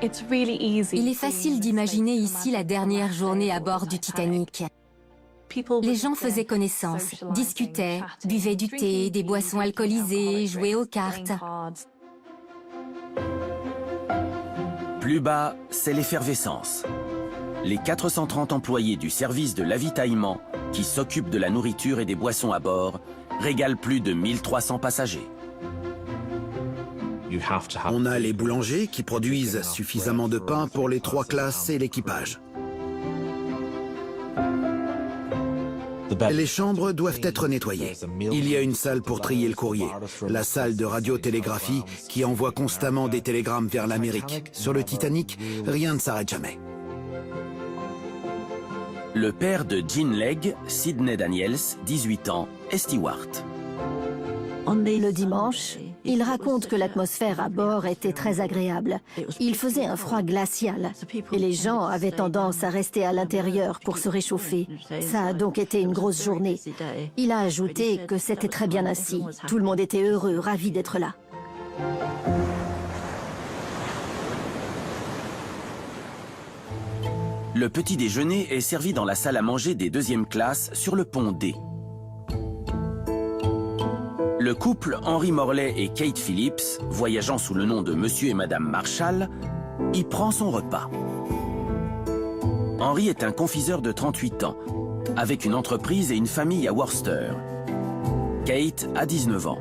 Il est facile d'imaginer ici la dernière journée à bord du Titanic. Les gens faisaient connaissance, discutaient, buvaient du thé, des boissons alcoolisées, jouaient aux cartes. Plus bas, c'est l'effervescence. Les 430 employés du service de l'avitaillement, qui s'occupent de la nourriture et des boissons à bord, régalent plus de 1300 passagers. On a les boulangers qui produisent suffisamment de pain pour les 3 classes et l'équipage. Les chambres doivent être nettoyées. Il y a une salle pour trier le courrier, la salle de radiotélégraphie qui envoie constamment des télégrammes vers l'Amérique. Sur le Titanic, rien ne s'arrête jamais. Le père de Jean Legge, Sidney Daniels, 18 ans, est steward. Le dimanche, il raconte que l'atmosphère à bord était très agréable. Il faisait un froid glacial et les gens avaient tendance à rester à l'intérieur pour se réchauffer. Ça a donc été une grosse journée. Il a ajouté que c'était très bien assis. Tout le monde était heureux, ravi d'être là. Le petit déjeuner est servi dans la salle à manger des deuxièmes classes sur le pont D. Le couple Henry Morley et Kate Phillips, voyageant sous le nom de Monsieur et Madame Marshall, y prend son repas. Henry est un confiseur de 38 ans, avec une entreprise et une famille à Worcester. Kate a 19 ans.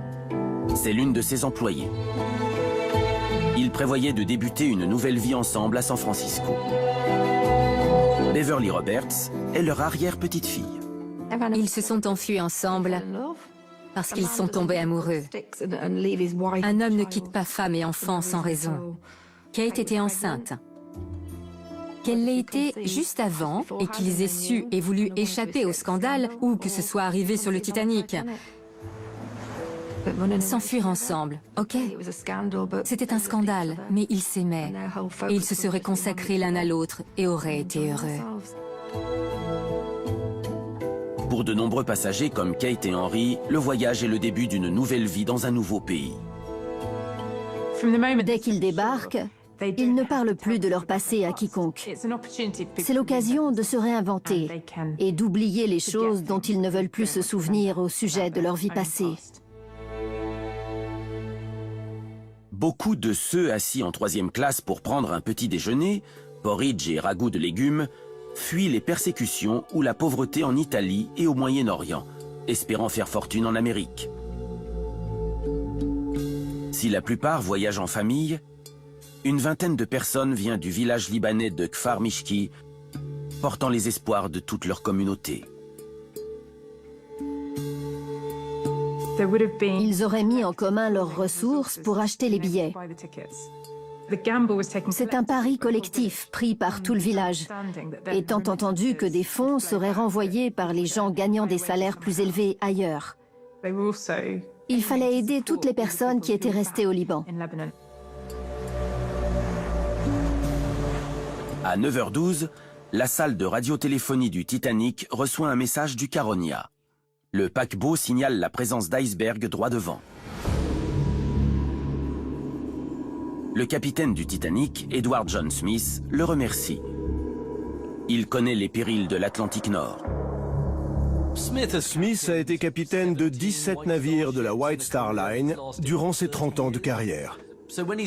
C'est l'une de ses employées. Ils prévoyaient de débuter une nouvelle vie ensemble à San Francisco. Beverly Roberts est leur arrière-petite-fille. Ils se sont enfuis ensemble parce qu'ils sont tombés amoureux. Un homme ne quitte pas femme et enfants sans raison. Kate était enceinte. Qu'elle l'ait été juste avant et qu'ils aient su et voulu échapper au scandale ou que ce soit arrivé sur le Titanic. S'enfuir ensemble, ok. C'était un scandale, mais ils s'aimaient. Et ils se seraient consacrés l'un à l'autre et auraient été heureux. Pour de nombreux passagers comme Kate et Henry, le voyage est le début d'une nouvelle vie dans un nouveau pays. Dès qu'ils débarquent, ils ne parlent plus de leur passé à quiconque. C'est l'occasion de se réinventer et d'oublier les choses dont ils ne veulent plus se souvenir au sujet de leur vie passée. Beaucoup de ceux assis en troisième classe pour prendre un petit déjeuner, porridge et ragoût de légumes, fuit les persécutions ou la pauvreté en Italie et au Moyen-Orient, espérant faire fortune en Amérique. Si la plupart voyagent en famille, une vingtaine de personnes vient du village libanais de Kfar Mishki, portant les espoirs de toute leur communauté. Ils auraient mis en commun leurs ressources pour acheter les billets. C'est un pari collectif pris par tout le village, étant entendu que des fonds seraient renvoyés par les gens gagnant des salaires plus élevés ailleurs. Il fallait aider toutes les personnes qui étaient restées au Liban. À 9h12, la salle de radiotéléphonie du Titanic reçoit un message du Caronia. Le paquebot signale la présence d'icebergs droit devant. Le capitaine du Titanic, Edward John Smith, le remercie. Il connaît les périls de l'Atlantique Nord. Smith a été capitaine de 17 navires de la White Star Line durant ses 30 ans de carrière.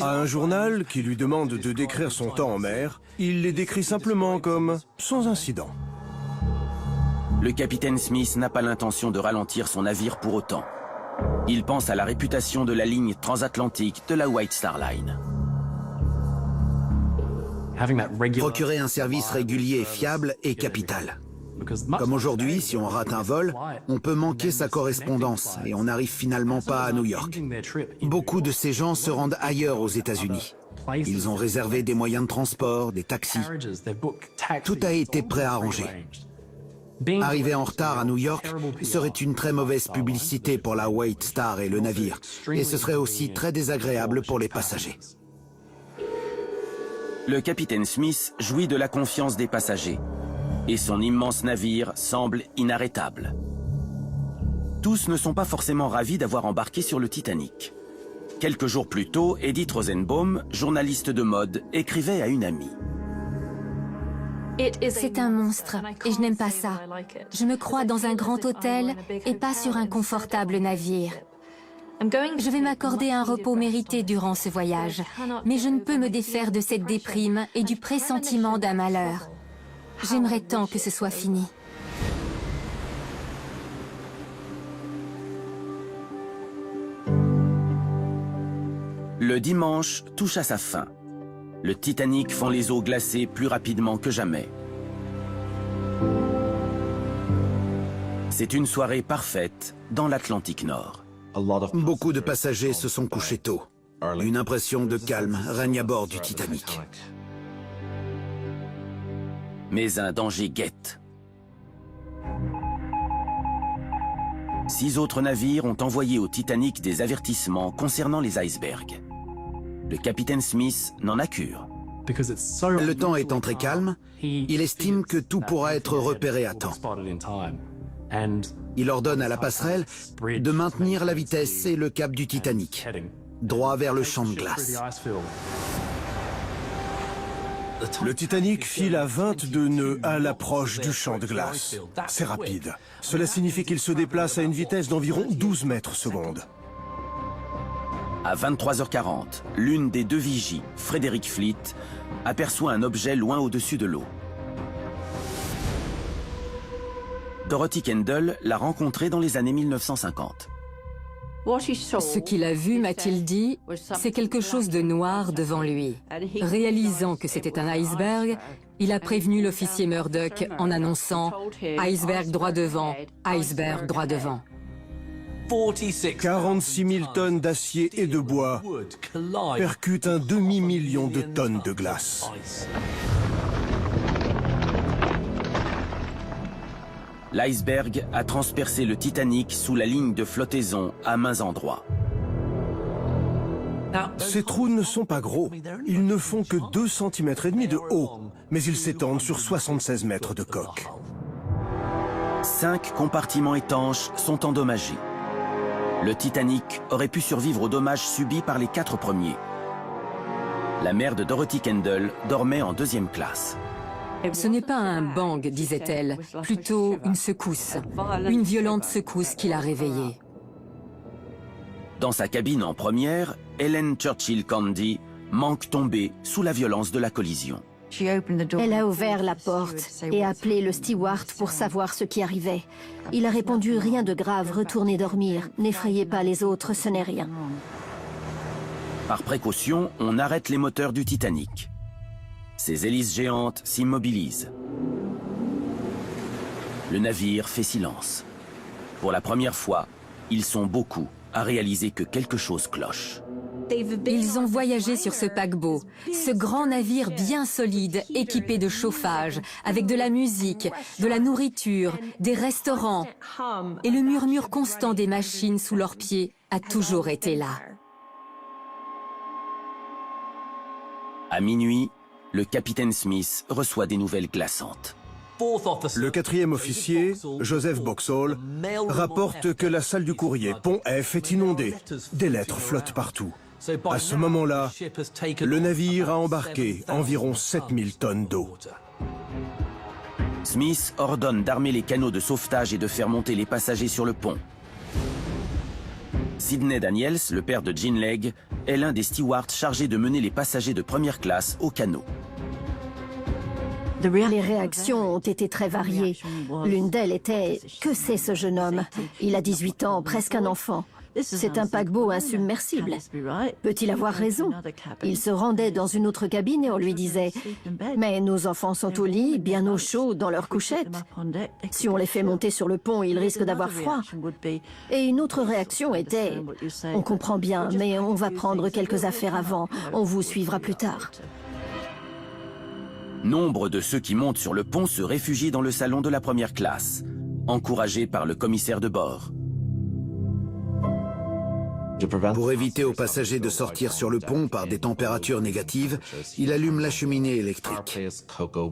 À un journal qui lui demande de décrire son temps en mer, il les décrit simplement comme sans incident. Le capitaine Smith n'a pas l'intention de ralentir son navire pour autant. Il pense à la réputation de la ligne transatlantique de la White Star Line. Procurer un service régulier et fiable est capital. Comme aujourd'hui, si on rate un vol, on peut manquer sa correspondance et on n'arrive finalement pas à New York. Beaucoup de ces gens se rendent ailleurs aux États-Unis. Ils ont réservé des moyens de transport, des taxis. Tout a été préarrangé. Arriver en retard à New York serait une très mauvaise publicité pour la White Star et le navire, et ce serait aussi très désagréable pour les passagers. Le capitaine Smith jouit de la confiance des passagers, et son immense navire semble inarrêtable. Tous ne sont pas forcément ravis d'avoir embarqué sur le Titanic. Quelques jours plus tôt, Edith Rosenbaum, journaliste de mode, écrivait à une amie. C'est un monstre et je n'aime pas ça. Je me crois dans un grand hôtel et pas sur un confortable navire. Je vais m'accorder un repos mérité durant ce voyage, mais je ne peux me défaire de cette déprime et du pressentiment d'un malheur. J'aimerais tant que ce soit fini. Le dimanche touche à sa fin. Le Titanic fend les eaux glacées plus rapidement que jamais. C'est une soirée parfaite dans l'Atlantique Nord. Beaucoup de passagers se sont couchés tôt. Une impression de calme règne à bord du Titanic. Mais un danger guette. 6 autres navires ont envoyé au Titanic des avertissements concernant les icebergs. Le capitaine Smith n'en a cure. Le temps étant très calme, il estime que tout pourra être repéré à temps. Il ordonne à la passerelle de maintenir la vitesse et le cap du Titanic, droit vers le champ de glace. Le Titanic file à 22 nœuds à l'approche du champ de glace. C'est rapide. Cela signifie qu'il se déplace à une vitesse d'environ 12 mètres secondes. À 23h40, l'une des 2 vigies, Frederick Fleet, aperçoit un objet loin au-dessus de l'eau. Dorothy Kendall l'a rencontré dans les années 1950. Ce qu'il a vu, m'a-t-il dit, c'est quelque chose de noir devant lui. Réalisant que c'était un iceberg, il a prévenu l'officier Murdoch en annonçant « Iceberg droit devant, iceberg droit devant ». 46 000 tonnes d'acier et de bois percutent un demi-million de tonnes de glace. L'iceberg a transpercé le Titanic sous la ligne de flottaison à maints endroits. Ces trous ne sont pas gros. Ils ne font que 2,5 cm de haut, mais ils s'étendent sur 76 mètres de coque. 5 compartiments étanches sont endommagés. Le Titanic aurait pu survivre aux dommages subis par les 4 premiers. La mère de Dorothy Kendall dormait en 2e classe. Ce n'est pas un bang, disait-elle, plutôt une secousse. Une violente secousse qui l'a réveillée. Dans sa cabine en première, Helen Churchill Candy manque tomber sous la violence de la collision. Elle a ouvert la porte et appelé le steward pour savoir ce qui arrivait. Il a répondu « Rien de grave, retournez dormir. N'effrayez pas les autres, ce n'est rien. » Par précaution, on arrête les moteurs du Titanic. Ses hélices géantes s'immobilisent. Le navire fait silence. Pour la première fois, ils sont beaucoup à réaliser que quelque chose cloche. Ils ont voyagé sur ce paquebot, ce grand navire bien solide, équipé de chauffage, avec de la musique, de la nourriture, des restaurants. Et le murmure constant des machines sous leurs pieds a toujours été là. À minuit, le capitaine Smith reçoit des nouvelles glaçantes. Le 4e officier, Joseph Boxall, rapporte que la salle du courrier, pont F, est inondée. Des lettres flottent partout. À ce moment-là, le navire a embarqué environ 7000 tonnes d'eau. Smith ordonne d'armer les canaux de sauvetage et de faire monter les passagers sur le pont. Sidney Daniels, le père de Jean Legge, est l'un des stewards chargés de mener les passagers de première classe au canot. Les réactions ont été très variées. L'une d'elles était « Que c'est ce jeune homme? Il a 18 ans, presque un enfant. C'est un paquebot insubmersible. Peut-il avoir raison? Il se rendait dans une autre cabine et on lui disait « Mais nos enfants sont au lit, bien au chaud, dans leur couchette. Si on les fait monter sur le pont, ils risquent d'avoir froid. » Et une autre réaction était « On comprend bien, mais on va prendre quelques affaires avant. On vous suivra plus tard. » Nombre de ceux qui montent sur le pont se réfugient dans le salon de la première classe, encouragés par le commissaire de bord. Pour éviter aux passagers de sortir sur le pont par des températures négatives, il allume la cheminée électrique.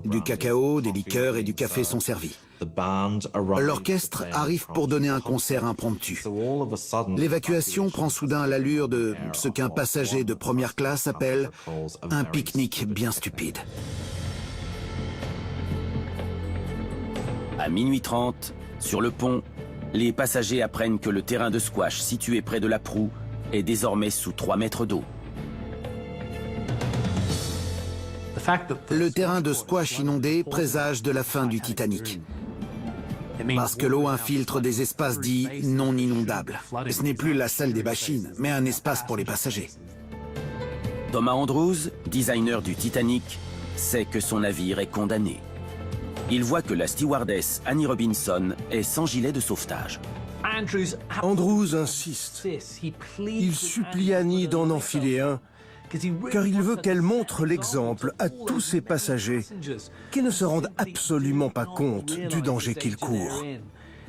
Du cacao, des liqueurs et du café sont servis. L'orchestre arrive pour donner un concert impromptu. L'évacuation prend soudain l'allure de ce qu'un passager de première classe appelle un pique-nique bien stupide. À minuit 30, sur le pont, les passagers apprennent que le terrain de squash situé près de la proue est désormais sous 3 mètres d'eau. Le terrain de squash inondé présage de la fin du Titanic. Parce que l'eau infiltre des espaces dits non inondables. Ce n'est plus la salle des machines, mais un espace pour les passagers. Thomas Andrews, designer du Titanic, sait que son navire est condamné. Il voit que la stewardess Annie Robinson est sans gilet de sauvetage. Andrews insiste. Il supplie Annie d'en enfiler un, car il veut qu'elle montre l'exemple à tous ses passagers qui ne se rendent absolument pas compte du danger qu'ils courent.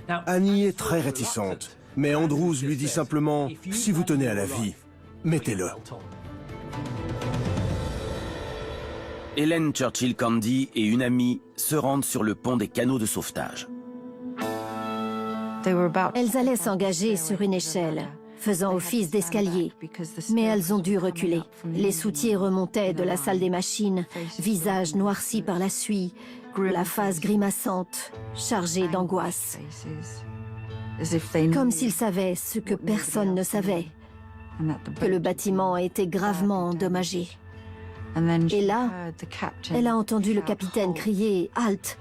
Annie est très réticente, mais Andrews lui dit simplement « Si vous tenez à la vie, mettez-le ». Helen Churchill Candy et une amie se rendent sur le pont des canaux de sauvetage. Elles allaient s'engager sur une échelle, faisant office d'escalier, mais elles ont dû reculer. Les soutiers remontaient de la salle des machines, visage noirci par la suie, la face grimaçante, chargée d'angoisse. Comme s'ils savaient ce que personne ne savait, que le bâtiment a été gravement endommagé. Et là, elle a entendu le capitaine crier « Halte !»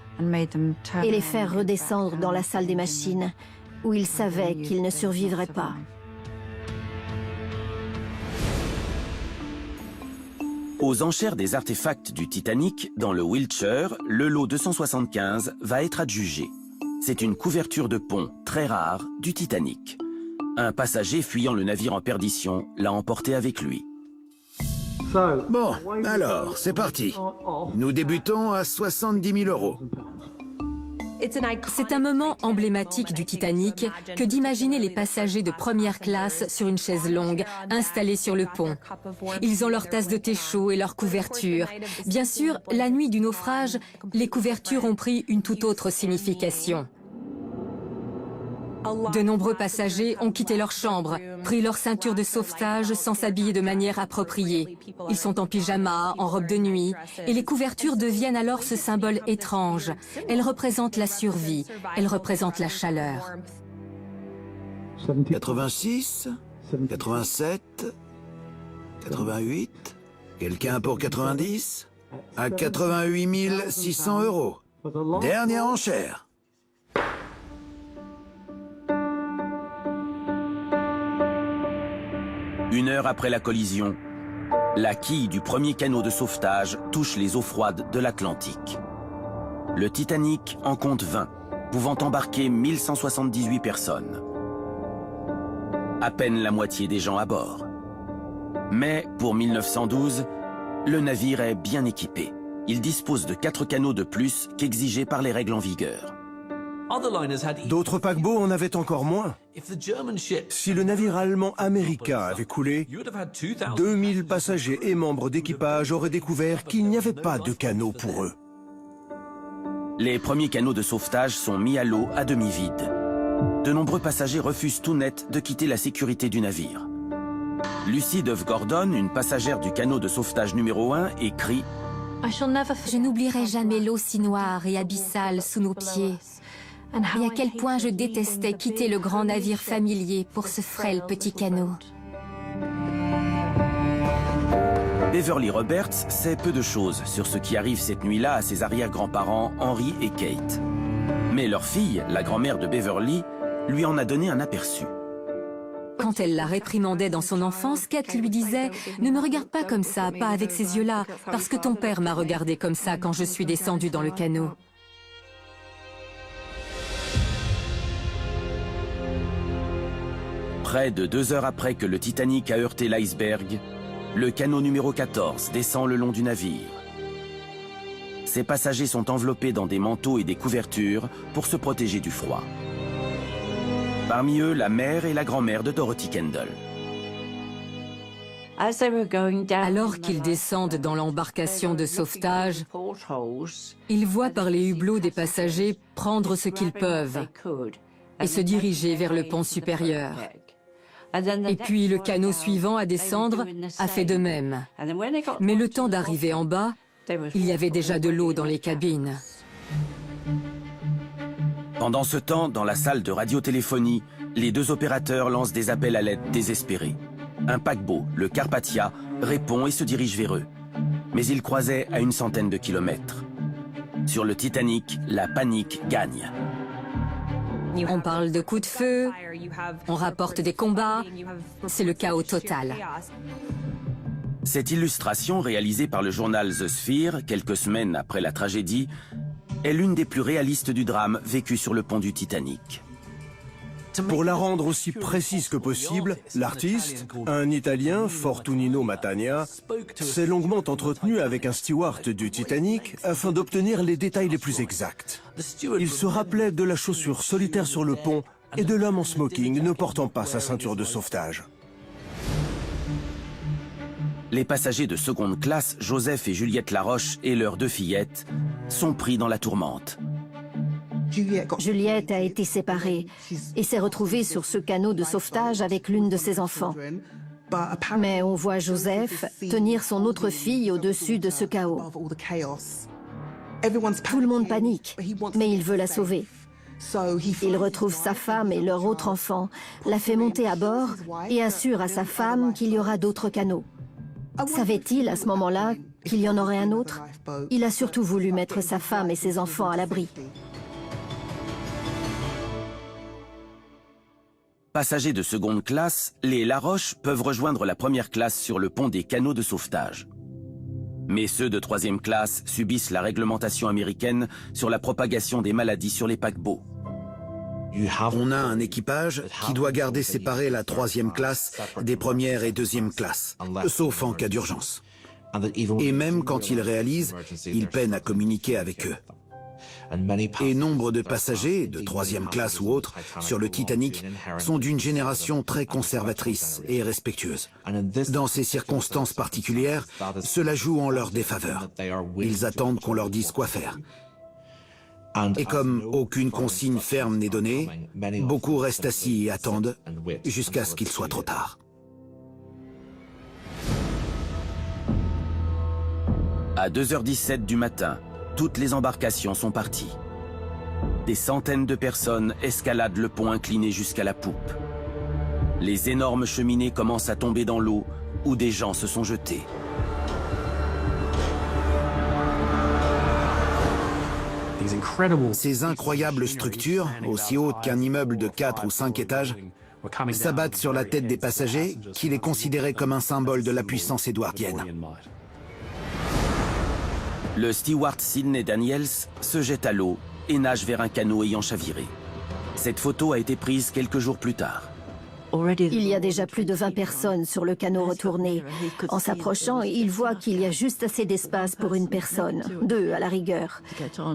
et les faire redescendre dans la salle des machines, où ils savaient qu'ils ne survivraient pas. Aux enchères des artefacts du Titanic, dans le Wiltshire, le lot 275 va être adjugé. C'est une couverture de pont très rare du Titanic. Un passager fuyant le navire en perdition l'a emporté avec lui. Bon, alors, c'est parti. Nous débutons à 70 000 €. C'est un moment emblématique du Titanic que d'imaginer les passagers de première classe sur une chaise longue installés sur le pont. Ils ont leur tasse de thé chaud et leur couverture. Bien sûr, la nuit du naufrage, les couvertures ont pris une toute autre signification. De nombreux passagers ont quitté leur chambre, pris leur ceinture de sauvetage sans s'habiller de manière appropriée. Ils sont en pyjama, en robe de nuit, et les couvertures deviennent alors ce symbole étrange. Elles représentent la survie, elles représentent la chaleur. 86, 87, 88, quelqu'un pour 90, À 88 600 €. Dernière enchère. Une heure après la collision, la quille du premier canot de sauvetage touche les eaux froides de l'Atlantique. Le Titanic en compte 20, pouvant embarquer 1178 personnes. À peine la moitié des gens à bord. Mais pour 1912, le navire est bien équipé. Il dispose de 4 canots de plus qu'exigés par les règles en vigueur. D'autres paquebots en avaient encore moins. Si le navire allemand America avait coulé, 2000 passagers et membres d'équipage auraient découvert qu'il n'y avait pas de canot pour eux. Les premiers canots de sauvetage sont mis à l'eau à demi vide. De nombreux passagers refusent tout net de quitter la sécurité du navire. Lucy Dove Gordon, une passagère du canot de sauvetage numéro 1, écrit « Je n'oublierai jamais l'eau si noire et abyssale sous nos pieds. Et à quel point je détestais quitter le grand navire familier pour ce frêle petit canot. » Beverly Roberts sait peu de choses sur ce qui arrive cette nuit-là à ses arrière-grands-parents Henry et Kate. Mais leur fille, la grand-mère de Beverly, lui en a donné un aperçu. Quand elle la réprimandait dans son enfance, Kate lui disait « Ne me regarde pas comme ça, pas avec ces yeux-là, parce que ton père m'a regardé comme ça quand je suis descendue dans le canot. » Près de 2 heures après que le Titanic a heurté l'iceberg, le canot numéro 14 descend le long du navire. Ses passagers sont enveloppés dans des manteaux et des couvertures pour se protéger du froid. Parmi eux, la mère et la grand-mère de Dorothy Kendall. Alors qu'ils descendent dans l'embarcation de sauvetage, ils voient par les hublots des passagers prendre ce qu'ils peuvent et se diriger vers le pont supérieur. Et puis le canot suivant à descendre a fait de même. Mais le temps d'arriver en bas, il y avait déjà de l'eau dans les cabines. Pendant ce temps, dans la salle de radiotéléphonie, les 2 opérateurs lancent des appels à l'aide désespérés. Un paquebot, le Carpathia, répond et se dirige vers eux. Mais ils croisaient à une centaine de kilomètres. Sur le Titanic, la panique gagne. On parle de coups de feu, on rapporte des combats, c'est le chaos total. Cette illustration, réalisée par le journal The Sphere, quelques semaines après la tragédie, est l'une des plus réalistes du drame vécu sur le pont du Titanic. Pour la rendre aussi précise que possible, l'artiste, un Italien, Fortunino Matania, s'est longuement entretenu avec un steward du Titanic afin d'obtenir les détails les plus exacts. Il se rappelait de la chaussure solitaire sur le pont et de l'homme en smoking ne portant pas sa ceinture de sauvetage. Les passagers de seconde classe, Joseph et Juliette Laroche et leurs 2 fillettes, sont pris dans la tourmente. Juliette a été séparée et s'est retrouvée sur ce canot de sauvetage avec l'une de ses enfants. Mais on voit Joseph tenir son autre fille au-dessus de ce chaos. Tout le monde panique, mais il veut la sauver. Il retrouve sa femme et leur autre enfant, la fait monter à bord et assure à sa femme qu'il y aura d'autres canots. Savait-il à ce moment-là qu'il y en aurait un autre? Il a surtout voulu mettre sa femme et ses enfants à l'abri. Passagers de seconde classe, les Laroche peuvent rejoindre la première classe sur le pont des canots de sauvetage. Mais ceux de 3e classe subissent la réglementation américaine sur la propagation des maladies sur les paquebots. On a un équipage qui doit garder séparée la 3e classe des 1re et 2e classes, sauf en cas d'urgence. Et même quand ils réalisent, ils peinent à communiquer avec eux. Et nombre de passagers, de 3e classe ou autres, sur le Titanic, sont d'une génération très conservatrice et respectueuse. Dans ces circonstances particulières, cela joue en leur défaveur. Ils attendent qu'on leur dise quoi faire. Et comme aucune consigne ferme n'est donnée, beaucoup restent assis et attendent jusqu'à ce qu'il soit trop tard. À 2h17 du matin, toutes les embarcations sont parties. Des centaines de personnes escaladent le pont incliné jusqu'à la poupe. Les énormes cheminées commencent à tomber dans l'eau où des gens se sont jetés. Ces incroyables structures, aussi hautes qu'un immeuble de 4 ou 5 étages, s'abattent sur la tête des passagers, qui les considéraient comme un symbole de la puissance édouardienne. Le steward Sidney Daniels se jette à l'eau et nage vers un canot ayant chaviré. Cette photo a été prise quelques jours plus tard. Il y a déjà plus de 20 personnes sur le canot retourné. En s'approchant, il voit qu'il y a juste assez d'espace pour une personne, 2 à la rigueur.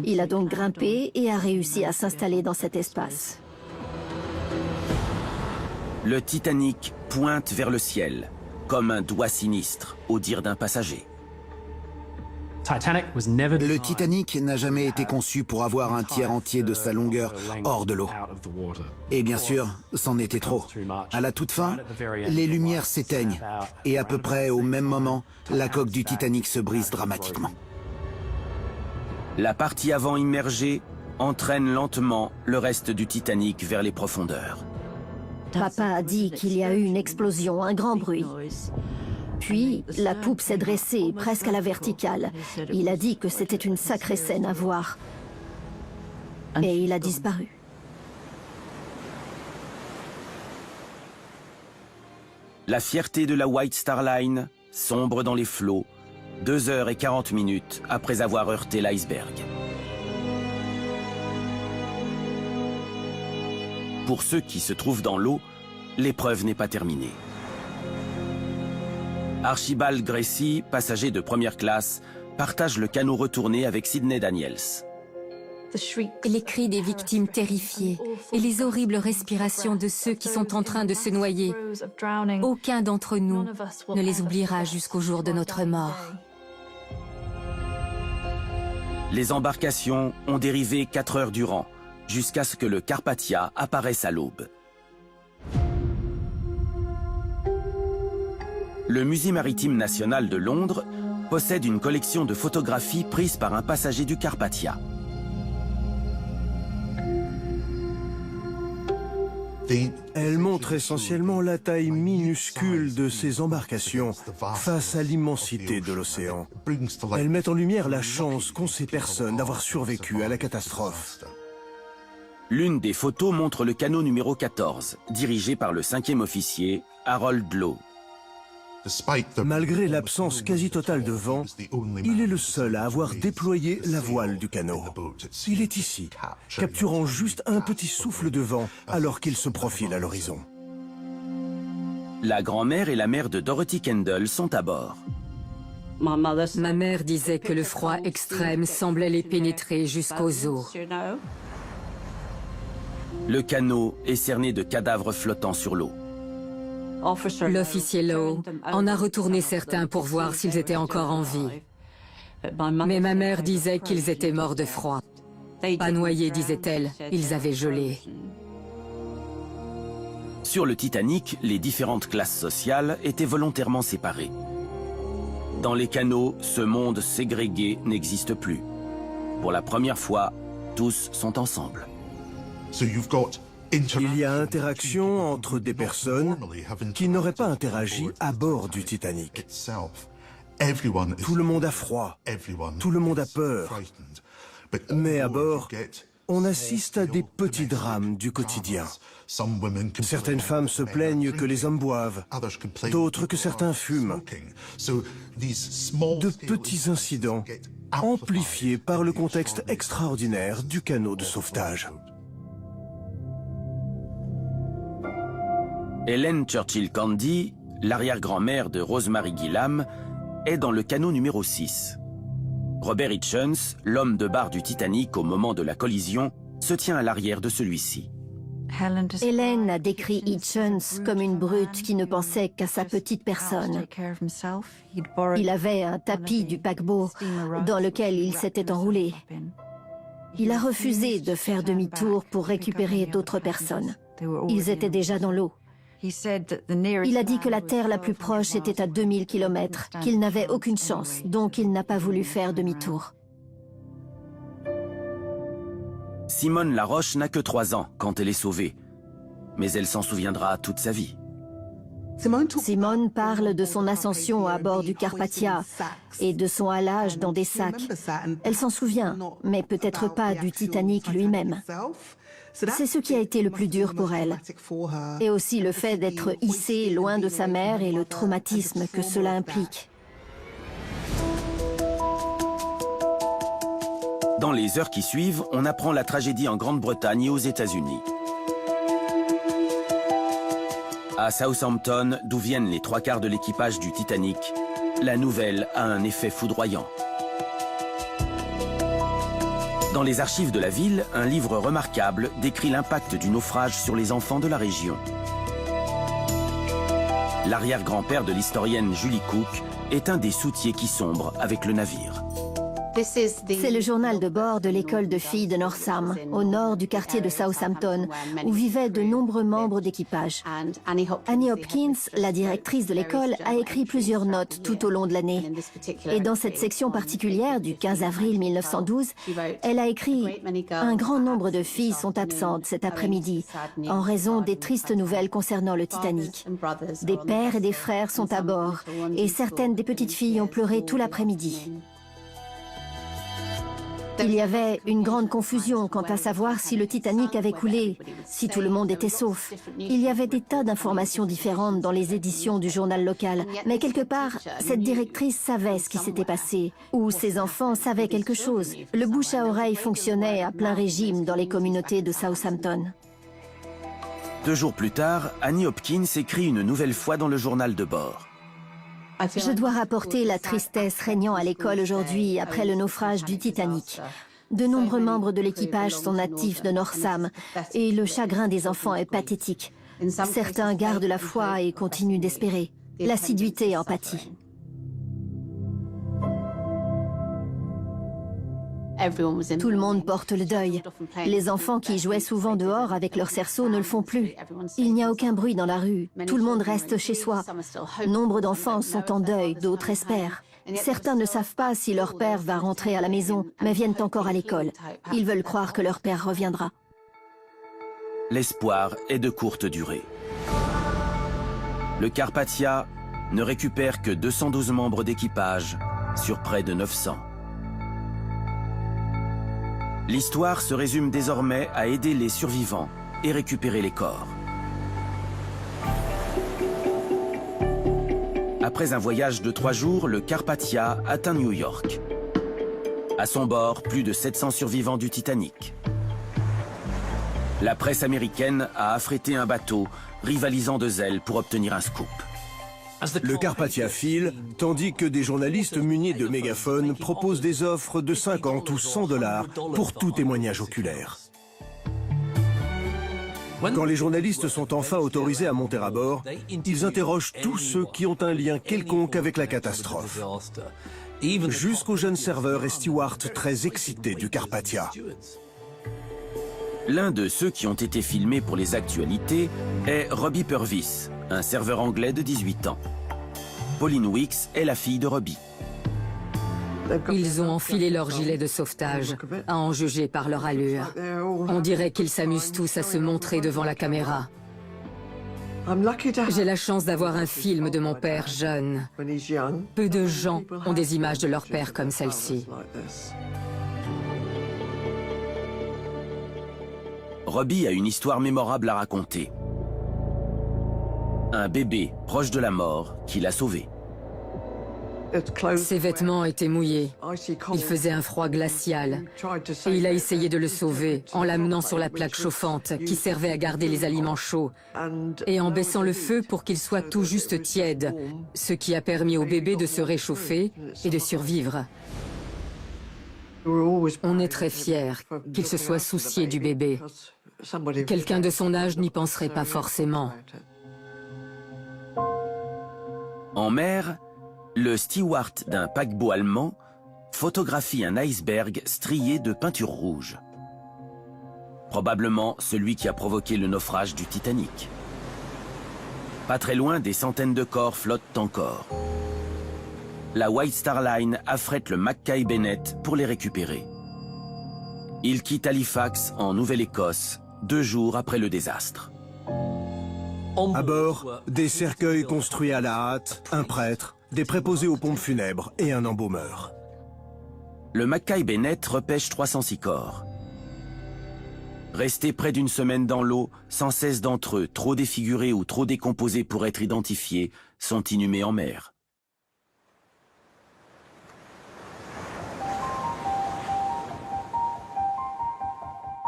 Il a donc grimpé et a réussi à s'installer dans cet espace. Le Titanic pointe vers le ciel, comme un doigt sinistre, au dire d'un passager. Le Titanic n'a jamais été conçu pour avoir un tiers entier de sa longueur hors de l'eau. Et bien sûr, c'en était trop. À la toute fin, les lumières s'éteignent et à peu près au même moment, la coque du Titanic se brise dramatiquement. La partie avant immergée entraîne lentement le reste du Titanic vers les profondeurs. Papa a dit qu'il y a eu une explosion, un grand bruit. Puis, la poupe s'est dressée presque à la verticale. Il a dit que c'était une sacrée scène à voir. Et il a disparu. La fierté de la White Star Line sombre dans les flots, 2h40 après avoir heurté l'iceberg. Pour ceux qui se trouvent dans l'eau, l'épreuve n'est pas terminée. Archibald Gracie, passager de première classe, partage le canot retourné avec Sidney Daniels. Les cris des victimes terrifiées et les horribles respirations de ceux qui sont en train de se noyer, aucun d'entre nous ne les oubliera jusqu'au jour de notre mort. Les embarcations ont dérivé 4 heures durant, jusqu'à ce que le Carpathia apparaisse à l'aube. Le Musée maritime national de Londres possède une collection de photographies prises par un passager du Carpathia. Elle montre essentiellement la taille minuscule de ces embarcations face à l'immensité de l'océan. Elle met en lumière la chance qu'ont ces personnes d'avoir survécu à la catastrophe. L'une des photos montre le canot numéro 14, dirigé par le 5e officier Harold Lowe. Malgré l'absence quasi totale de vent, il est le seul à avoir déployé la voile du canot. Il est ici, capturant juste un petit souffle de vent alors qu'il se profile à l'horizon. La grand-mère et la mère de Dorothy Kendall sont à bord. Ma mère disait que le froid extrême semblait les pénétrer jusqu'aux os. Le canot est cerné de cadavres flottants sur l'eau. L'officier Lowe en a retourné certains pour voir s'ils étaient encore en vie. Mais ma mère disait qu'ils étaient morts de froid. Pas noyés, disait-elle, ils avaient gelé. Sur le Titanic, les différentes classes sociales étaient volontairement séparées. Dans les canots, ce monde ségrégué n'existe plus. Pour la première fois, tous sont ensemble. Il y a interaction entre des personnes qui n'auraient pas interagi à bord du Titanic. Tout le monde a froid, tout le monde a peur. Mais à bord, on assiste à des petits drames du quotidien. Certaines femmes se plaignent que les hommes boivent, d'autres que certains fument. De petits incidents amplifiés par le contexte extraordinaire du canot de sauvetage. Helen Churchill Candy, l'arrière-grand-mère de Rosemary Gillam, est dans le canot numéro 6. Robert Hitchens, l'homme de barre du Titanic au moment de la collision, se tient à l'arrière de celui-ci. Helen a décrit Hitchens comme une brute qui ne pensait qu'à sa petite personne. Il avait un tapis du paquebot dans lequel il s'était enroulé. Il a refusé de faire demi-tour pour récupérer d'autres personnes. Ils étaient déjà dans l'eau. Il a dit que la terre la plus proche était à 2000 km, qu'il n'avait aucune chance, donc il n'a pas voulu faire demi-tour. Simone Laroche n'a que 3 ans quand elle est sauvée, mais elle s'en souviendra toute sa vie. Simone parle de son ascension à bord du Carpathia et de son halage dans des sacs. Elle s'en souvient, mais peut-être pas du Titanic lui-même. C'est ce qui a été le plus dur pour elle. Et aussi le fait d'être hissée loin de sa mère et le traumatisme que cela implique. Dans les heures qui suivent, on apprend la tragédie en Grande-Bretagne et aux États-Unis. À Southampton, d'où viennent les 3/4 de l'équipage du Titanic, la nouvelle a un effet foudroyant. Dans les archives de la ville, un livre remarquable décrit l'impact du naufrage sur les enfants de la région. L'arrière-grand-père de l'historienne Julie Cook est un des soutiers qui sombre avec le navire. C'est le journal de bord de l'école de filles de Northam, au nord du quartier de Southampton, où vivaient de nombreux membres d'équipage. Annie Hopkins, la directrice de l'école, a écrit plusieurs notes tout au long de l'année. Et dans cette section particulière du 15 avril 1912, elle a écrit « Un grand nombre de filles sont absentes cet après-midi, en raison des tristes nouvelles concernant le Titanic. Des pères et des frères sont à bord, et certaines des petites filles ont pleuré tout l'après-midi. » Il y avait une grande confusion quant à savoir si le Titanic avait coulé, si tout le monde était sauf. Il y avait des tas d'informations différentes dans les éditions du journal local, mais quelque part, cette directrice savait ce qui s'était passé, ou ses enfants savaient quelque chose. Le bouche à oreille fonctionnait à plein régime dans les communautés de Southampton. 2 jours plus tard, Annie Hopkins écrit une nouvelle fois dans le journal de bord. Je dois rapporter la tristesse régnant à l'école aujourd'hui après le naufrage du Titanic. De nombreux membres de l'équipage sont natifs de Northam et le chagrin des enfants est pathétique. Certains gardent la foi et continuent d'espérer. L'assiduité en pâtit. Tout le monde porte le deuil. Les enfants qui jouaient souvent dehors avec leurs cerceaux ne le font plus. Il n'y a aucun bruit dans la rue. Tout le monde reste chez soi. Nombre d'enfants sont en deuil, d'autres espèrent. Certains ne savent pas si leur père va rentrer à la maison, mais viennent encore à l'école. Ils veulent croire que leur père reviendra. L'espoir est de courte durée. Le Carpathia ne récupère que 212 membres d'équipage sur près de 900. L'histoire se résume désormais à aider les survivants et récupérer les corps. Après un voyage de 3 jours, le Carpathia atteint New York. À son bord, plus de 700 survivants du Titanic. La presse américaine a affrété un bateau, rivalisant de zèle pour obtenir un scoop. Le Carpathia file, tandis que des journalistes munis de mégaphones proposent des offres de 50 ou 100 $ pour tout témoignage oculaire. Quand les journalistes sont enfin autorisés à monter à bord, ils interrogent tous ceux qui ont un lien quelconque avec la catastrophe. Jusqu'aux jeunes serveurs et stewards très excités du Carpathia. L'un de ceux qui ont été filmés pour les actualités est Robbie Purvis, un serveur anglais de 18 ans. Pauline Weeks est la fille de Robbie. Ils ont enfilé leur gilet de sauvetage, à en juger par leur allure. On dirait qu'ils s'amusent tous à se montrer devant la caméra. J'ai la chance d'avoir un film de mon père jeune. Peu de gens ont des images de leur père comme celle-ci. Robbie a une histoire mémorable à raconter. Un bébé proche de la mort qui l'a sauvé. Ses vêtements étaient mouillés. Il faisait un froid glacial. Et il a essayé de le sauver en l'amenant sur la plaque chauffante qui servait à garder les aliments chauds et en baissant le feu pour qu'il soit tout juste tiède, ce qui a permis au bébé de se réchauffer et de survivre. On est très fiers qu'il se soit soucié du bébé. Quelqu'un de son âge n'y penserait pas forcément. En mer, le steward d'un paquebot allemand photographie un iceberg strié de peinture rouge. Probablement celui qui a provoqué le naufrage du Titanic. Pas très loin, des centaines de corps flottent encore. La White Star Line affrète le Mackay Bennett pour les récupérer. Il quitte Halifax en Nouvelle-Écosse 2 jours après le désastre. À bord, des cercueils construits à la hâte, un prêtre, des préposés aux pompes funèbres et un embaumeur. Le Mackay Bennett repêche 306 corps. Restés près d'une semaine dans l'eau, 116 d'entre eux, trop défigurés ou trop décomposés pour être identifiés, sont inhumés en mer.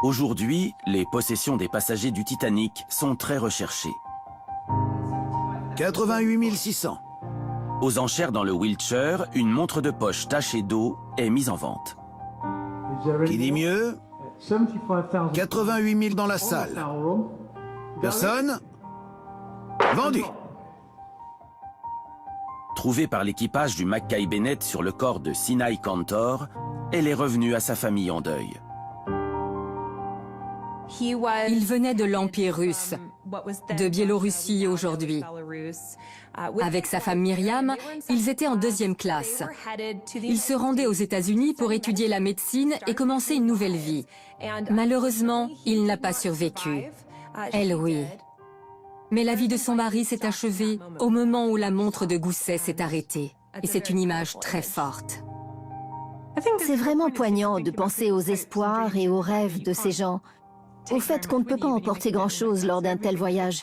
Aujourd'hui, les possessions des passagers du Titanic sont très recherchées. 88 600. Aux enchères dans le Wiltshire, une montre de poche tachée d'eau est mise en vente. Qui dit mieux? 88 000 dans la salle. Personne? Vendu. Trouvée par l'équipage du Mackay Bennett sur le corps de Sinai Cantor, elle est revenue à sa famille en deuil. Il venait de l'Empire russe, de Biélorussie aujourd'hui. Avec sa femme Myriam, ils étaient en 2e classe. Ils se rendaient aux États-Unis pour étudier la médecine et commencer une nouvelle vie. Malheureusement, il n'a pas survécu. Elle, oui. Mais la vie de son mari s'est achevée au moment où la montre de Gousset s'est arrêtée. Et c'est une image très forte. C'est vraiment poignant de penser aux espoirs et aux rêves de ces gens, au fait qu'on ne peut pas emporter grand-chose lors d'un tel voyage.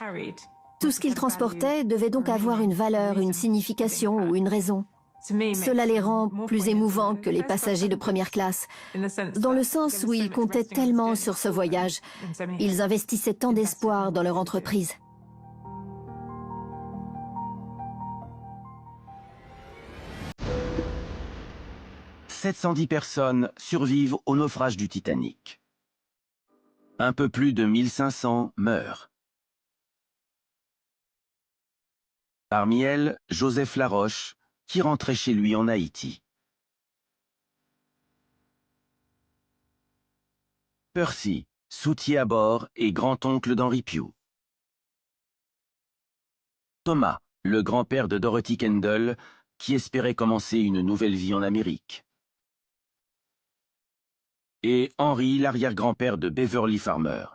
Tout ce qu'ils transportaient devait donc avoir une valeur, une signification ou une raison. Cela les rend plus émouvants que les passagers de première classe, dans le sens où ils comptaient tellement sur ce voyage. Ils investissaient tant d'espoir dans leur entreprise. « 710 personnes survivent au naufrage du Titanic. Un peu plus de 1500 meurent. Parmi elles, Joseph Laroche, qui rentrait chez lui en Haïti. Percy, soutier à bord et grand-oncle d'Henry Pugh. Thomas, le grand-père de Dorothy Kendall, qui espérait commencer une nouvelle vie en Amérique. Et Henry, l'arrière-grand-père de Beverly Farmer.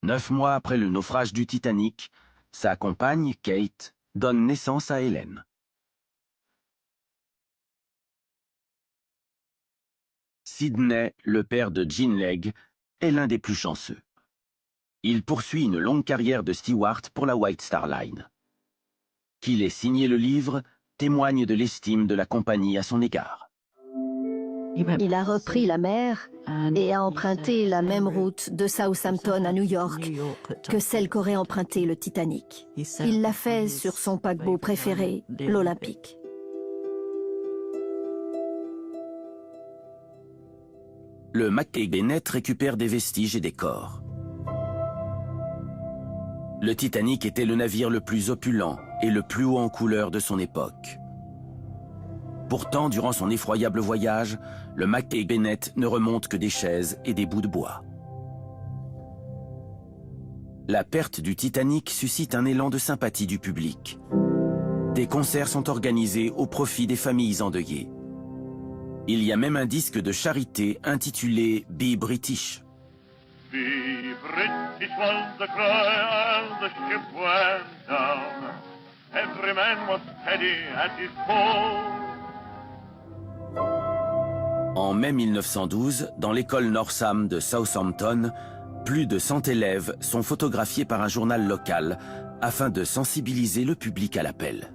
9 mois après le naufrage du Titanic, sa compagne, Kate, donne naissance à Hélène. Sidney, le père de Jean Legge, est l'un des plus chanceux. Il poursuit une longue carrière de steward pour la White Star Line. Qu'il ait signé le livre témoigne de l'estime de la compagnie à son égard. Il a repris la mer et a emprunté la même route de Southampton à New York que celle qu'aurait empruntée le Titanic. Il l'a fait sur son paquebot préféré, l'Olympique. Le Mackay Bennett récupère des vestiges et des corps. Le Titanic était le navire le plus opulent et le plus haut en couleur de son époque. Pourtant, durant son effroyable voyage, le Mackay Bennett ne remonte que des chaises et des bouts de bois. La perte du Titanic suscite un élan de sympathie du public. Des concerts sont organisés au profit des familles endeuillées. Il y a même un disque de charité intitulé « Be British ». Be British was the cry as the ship went down. Every man was steady at his post. En mai 1912, dans l'école Northam de Southampton, plus de 100 élèves sont photographiés par un journal local afin de sensibiliser le public à l'appel.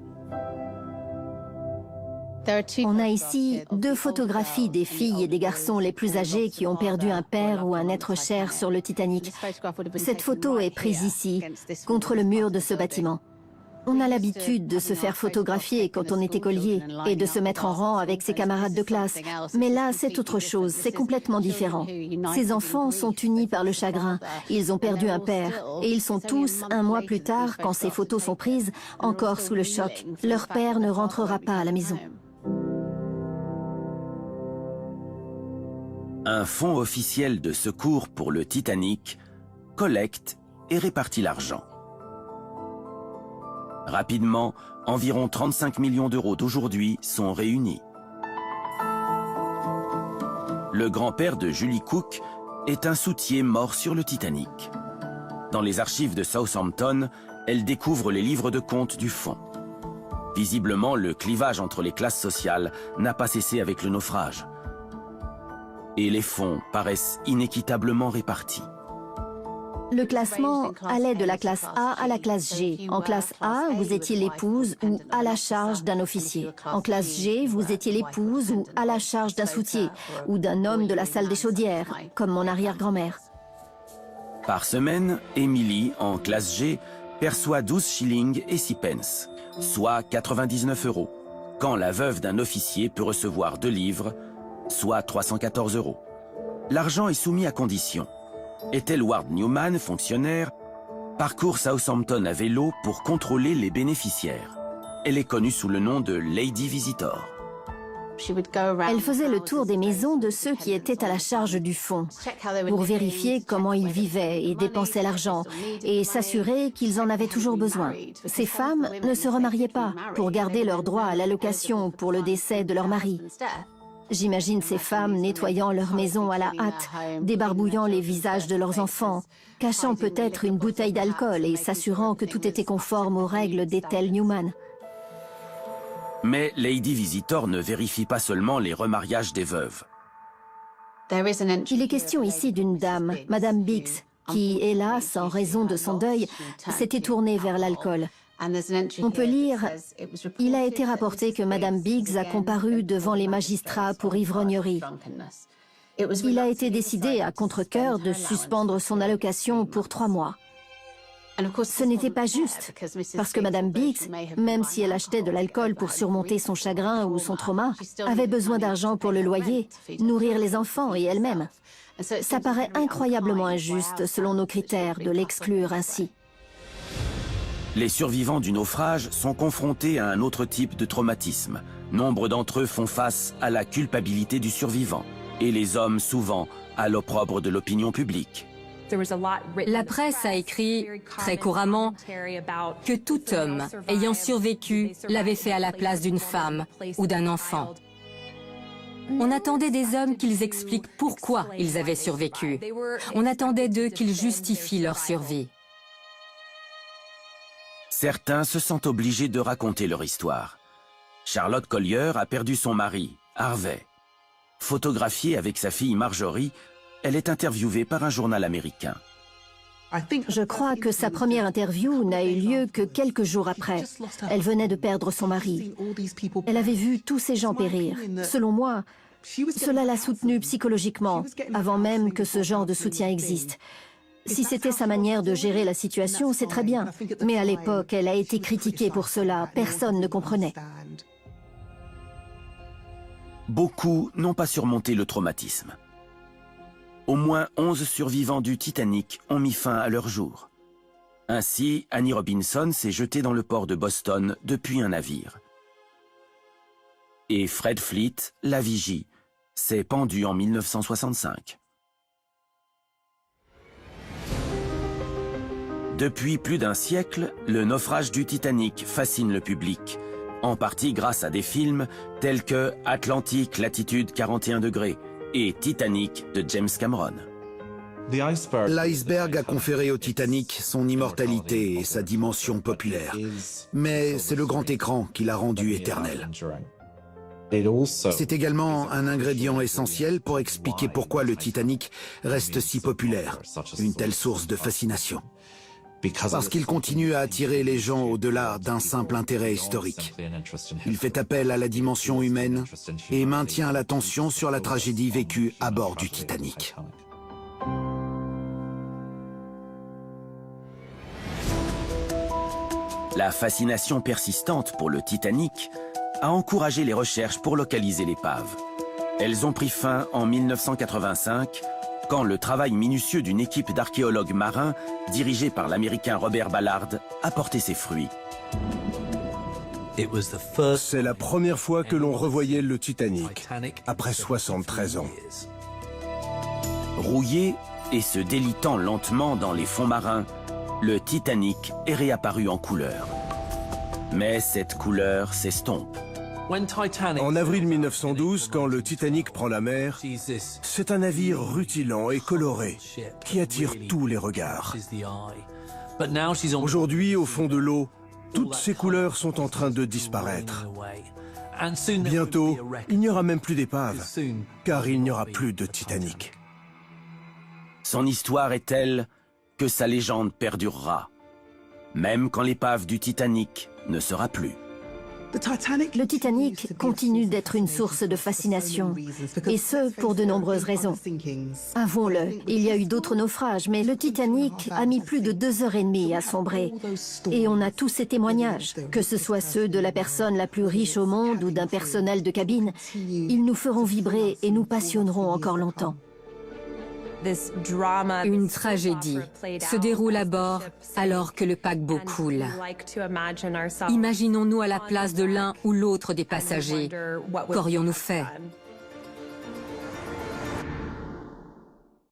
On a ici 2 photographies des filles et des garçons les plus âgés qui ont perdu un père ou un être cher sur le Titanic. Cette photo est prise ici, contre le mur de ce bâtiment. On a l'habitude de se faire photographier quand on est écolier et de se mettre en rang avec ses camarades de classe. Mais là, c'est autre chose, c'est complètement différent. Ces enfants sont unis par le chagrin. Ils ont perdu un père et ils sont tous, un mois plus tard, quand ces photos sont prises, encore sous le choc. Leur père ne rentrera pas à la maison. Un fonds officiel de secours pour le Titanic collecte et répartit l'argent. Rapidement, environ 35 millions d'euros d'aujourd'hui sont réunis. Le grand-père de Julie Cook est un soutier mort sur le Titanic. Dans les archives de Southampton, elle découvre les livres de comptes du fond. Visiblement, le clivage entre les classes sociales n'a pas cessé avec le naufrage. Et les fonds paraissent inéquitablement répartis. Le classement allait de la classe A à la classe G. En classe A, vous étiez l'épouse ou à la charge d'un officier. En classe G, vous étiez l'épouse ou à la charge d'un soutier ou d'un homme de la salle des chaudières, comme mon arrière-grand-mère. Par semaine, Emily, en classe G, perçoit 12 shillings et 6 pence, soit 99 €, quand la veuve d'un officier peut recevoir 2 livres, soit 314 €. L'argent est soumis à condition. Ethel Ward Newman, fonctionnaire, parcourt Southampton à vélo pour contrôler les bénéficiaires. Elle est connue sous le nom de Lady Visitor. Elle faisait le tour des maisons de ceux qui étaient à la charge du fonds pour vérifier comment ils vivaient et dépensaient l'argent et s'assurer qu'ils en avaient toujours besoin. Ces femmes ne se remariaient pas pour garder leur droit à l'allocation pour le décès de leur mari. J'imagine ces femmes nettoyant leur maison à la hâte, débarbouillant les visages de leurs enfants, cachant peut-être une bouteille d'alcool et s'assurant que tout était conforme aux règles d'Ethel Newman. Mais Lady Visitor ne vérifie pas seulement les remariages des veuves. Il est question ici d'une dame, Madame Biggs, qui, hélas, en raison de son deuil, s'était tournée vers l'alcool. On peut lire « Il a été rapporté que Madame Biggs a comparu devant les magistrats pour ivrognerie. Il a été décidé à contre-cœur de suspendre son allocation pour 3 mois. » Ce n'était pas juste, parce que Madame Biggs, même si elle achetait de l'alcool pour surmonter son chagrin ou son trauma, avait besoin d'argent pour le loyer, nourrir les enfants et elle-même. Ça paraît incroyablement injuste, selon nos critères, de l'exclure ainsi. Les survivants du naufrage sont confrontés à un autre type de traumatisme. Nombre d'entre eux font face à la culpabilité du survivant, et les hommes souvent à l'opprobre de l'opinion publique. La presse a écrit très couramment que tout homme ayant survécu l'avait fait à la place d'une femme ou d'un enfant. On attendait des hommes qu'ils expliquent pourquoi ils avaient survécu. On attendait d'eux qu'ils justifient leur survie. Certains se sentent obligés de raconter leur histoire. Charlotte Collier a perdu son mari, Harvey. Photographiée avec sa fille Marjorie, elle est interviewée par un journal américain. Je crois que sa première interview n'a eu lieu que quelques jours après. Elle venait de perdre son mari. Elle avait vu tous ces gens périr. Selon moi, cela l'a soutenue psychologiquement, avant même que ce genre de soutien existe. Si c'était sa manière de gérer la situation, c'est très bien. Mais à l'époque, elle a été critiquée pour cela. Personne ne comprenait. Beaucoup n'ont pas surmonté le traumatisme. Au moins 11 survivants du Titanic ont mis fin à leur jour. Ainsi, Annie Robinson s'est jetée dans le port de Boston depuis un navire. Et Fred Fleet, la vigie, s'est pendu en 1965. Depuis plus d'un siècle, le naufrage du Titanic fascine le public, en partie grâce à des films tels que Atlantique, latitude 41 degrés et Titanic de James Cameron. L'iceberg a conféré au Titanic son immortalité et sa dimension populaire. Mais c'est le grand écran qui l'a rendu éternel. C'est également un ingrédient essentiel pour expliquer pourquoi le Titanic reste si populaire, une telle source de fascination. Parce qu'il continue à attirer les gens au-delà d'un simple intérêt historique. Il fait appel à la dimension humaine et maintient l'attention sur la tragédie vécue à bord du Titanic. La fascination persistante pour le Titanic a encouragé les recherches pour localiser l'épave. Elles ont pris fin en 1985, quand le travail minutieux d'une équipe d'archéologues marins, dirigée par l'Américain Robert Ballard, a porté ses fruits. C'est la première fois que l'on revoyait le Titanic, après 73 ans. Rouillé et se délitant lentement dans les fonds marins, le Titanic est réapparu en couleur. Mais cette couleur s'estompe. En avril 1912, quand le Titanic prend la mer, c'est un navire rutilant et coloré qui attire tous les regards. Aujourd'hui, au fond de l'eau, toutes ces couleurs sont en train de disparaître. Bientôt, il n'y aura même plus d'épave, car il n'y aura plus de Titanic. Son histoire est telle que sa légende perdurera, même quand l'épave du Titanic ne sera plus. Le Titanic continue d'être une source de fascination, et ce, pour de nombreuses raisons. Avouons-le, il y a eu d'autres naufrages, mais le Titanic a mis plus de 2h30 à sombrer. Et on a tous ces témoignages, que ce soit ceux de la personne la plus riche au monde ou d'un personnel de cabine. Ils nous feront vibrer et nous passionneront encore longtemps. Une tragédie se déroule à bord alors que le paquebot coule. Imaginons-nous à la place de l'un ou l'autre des passagers. Qu'aurions-nous fait?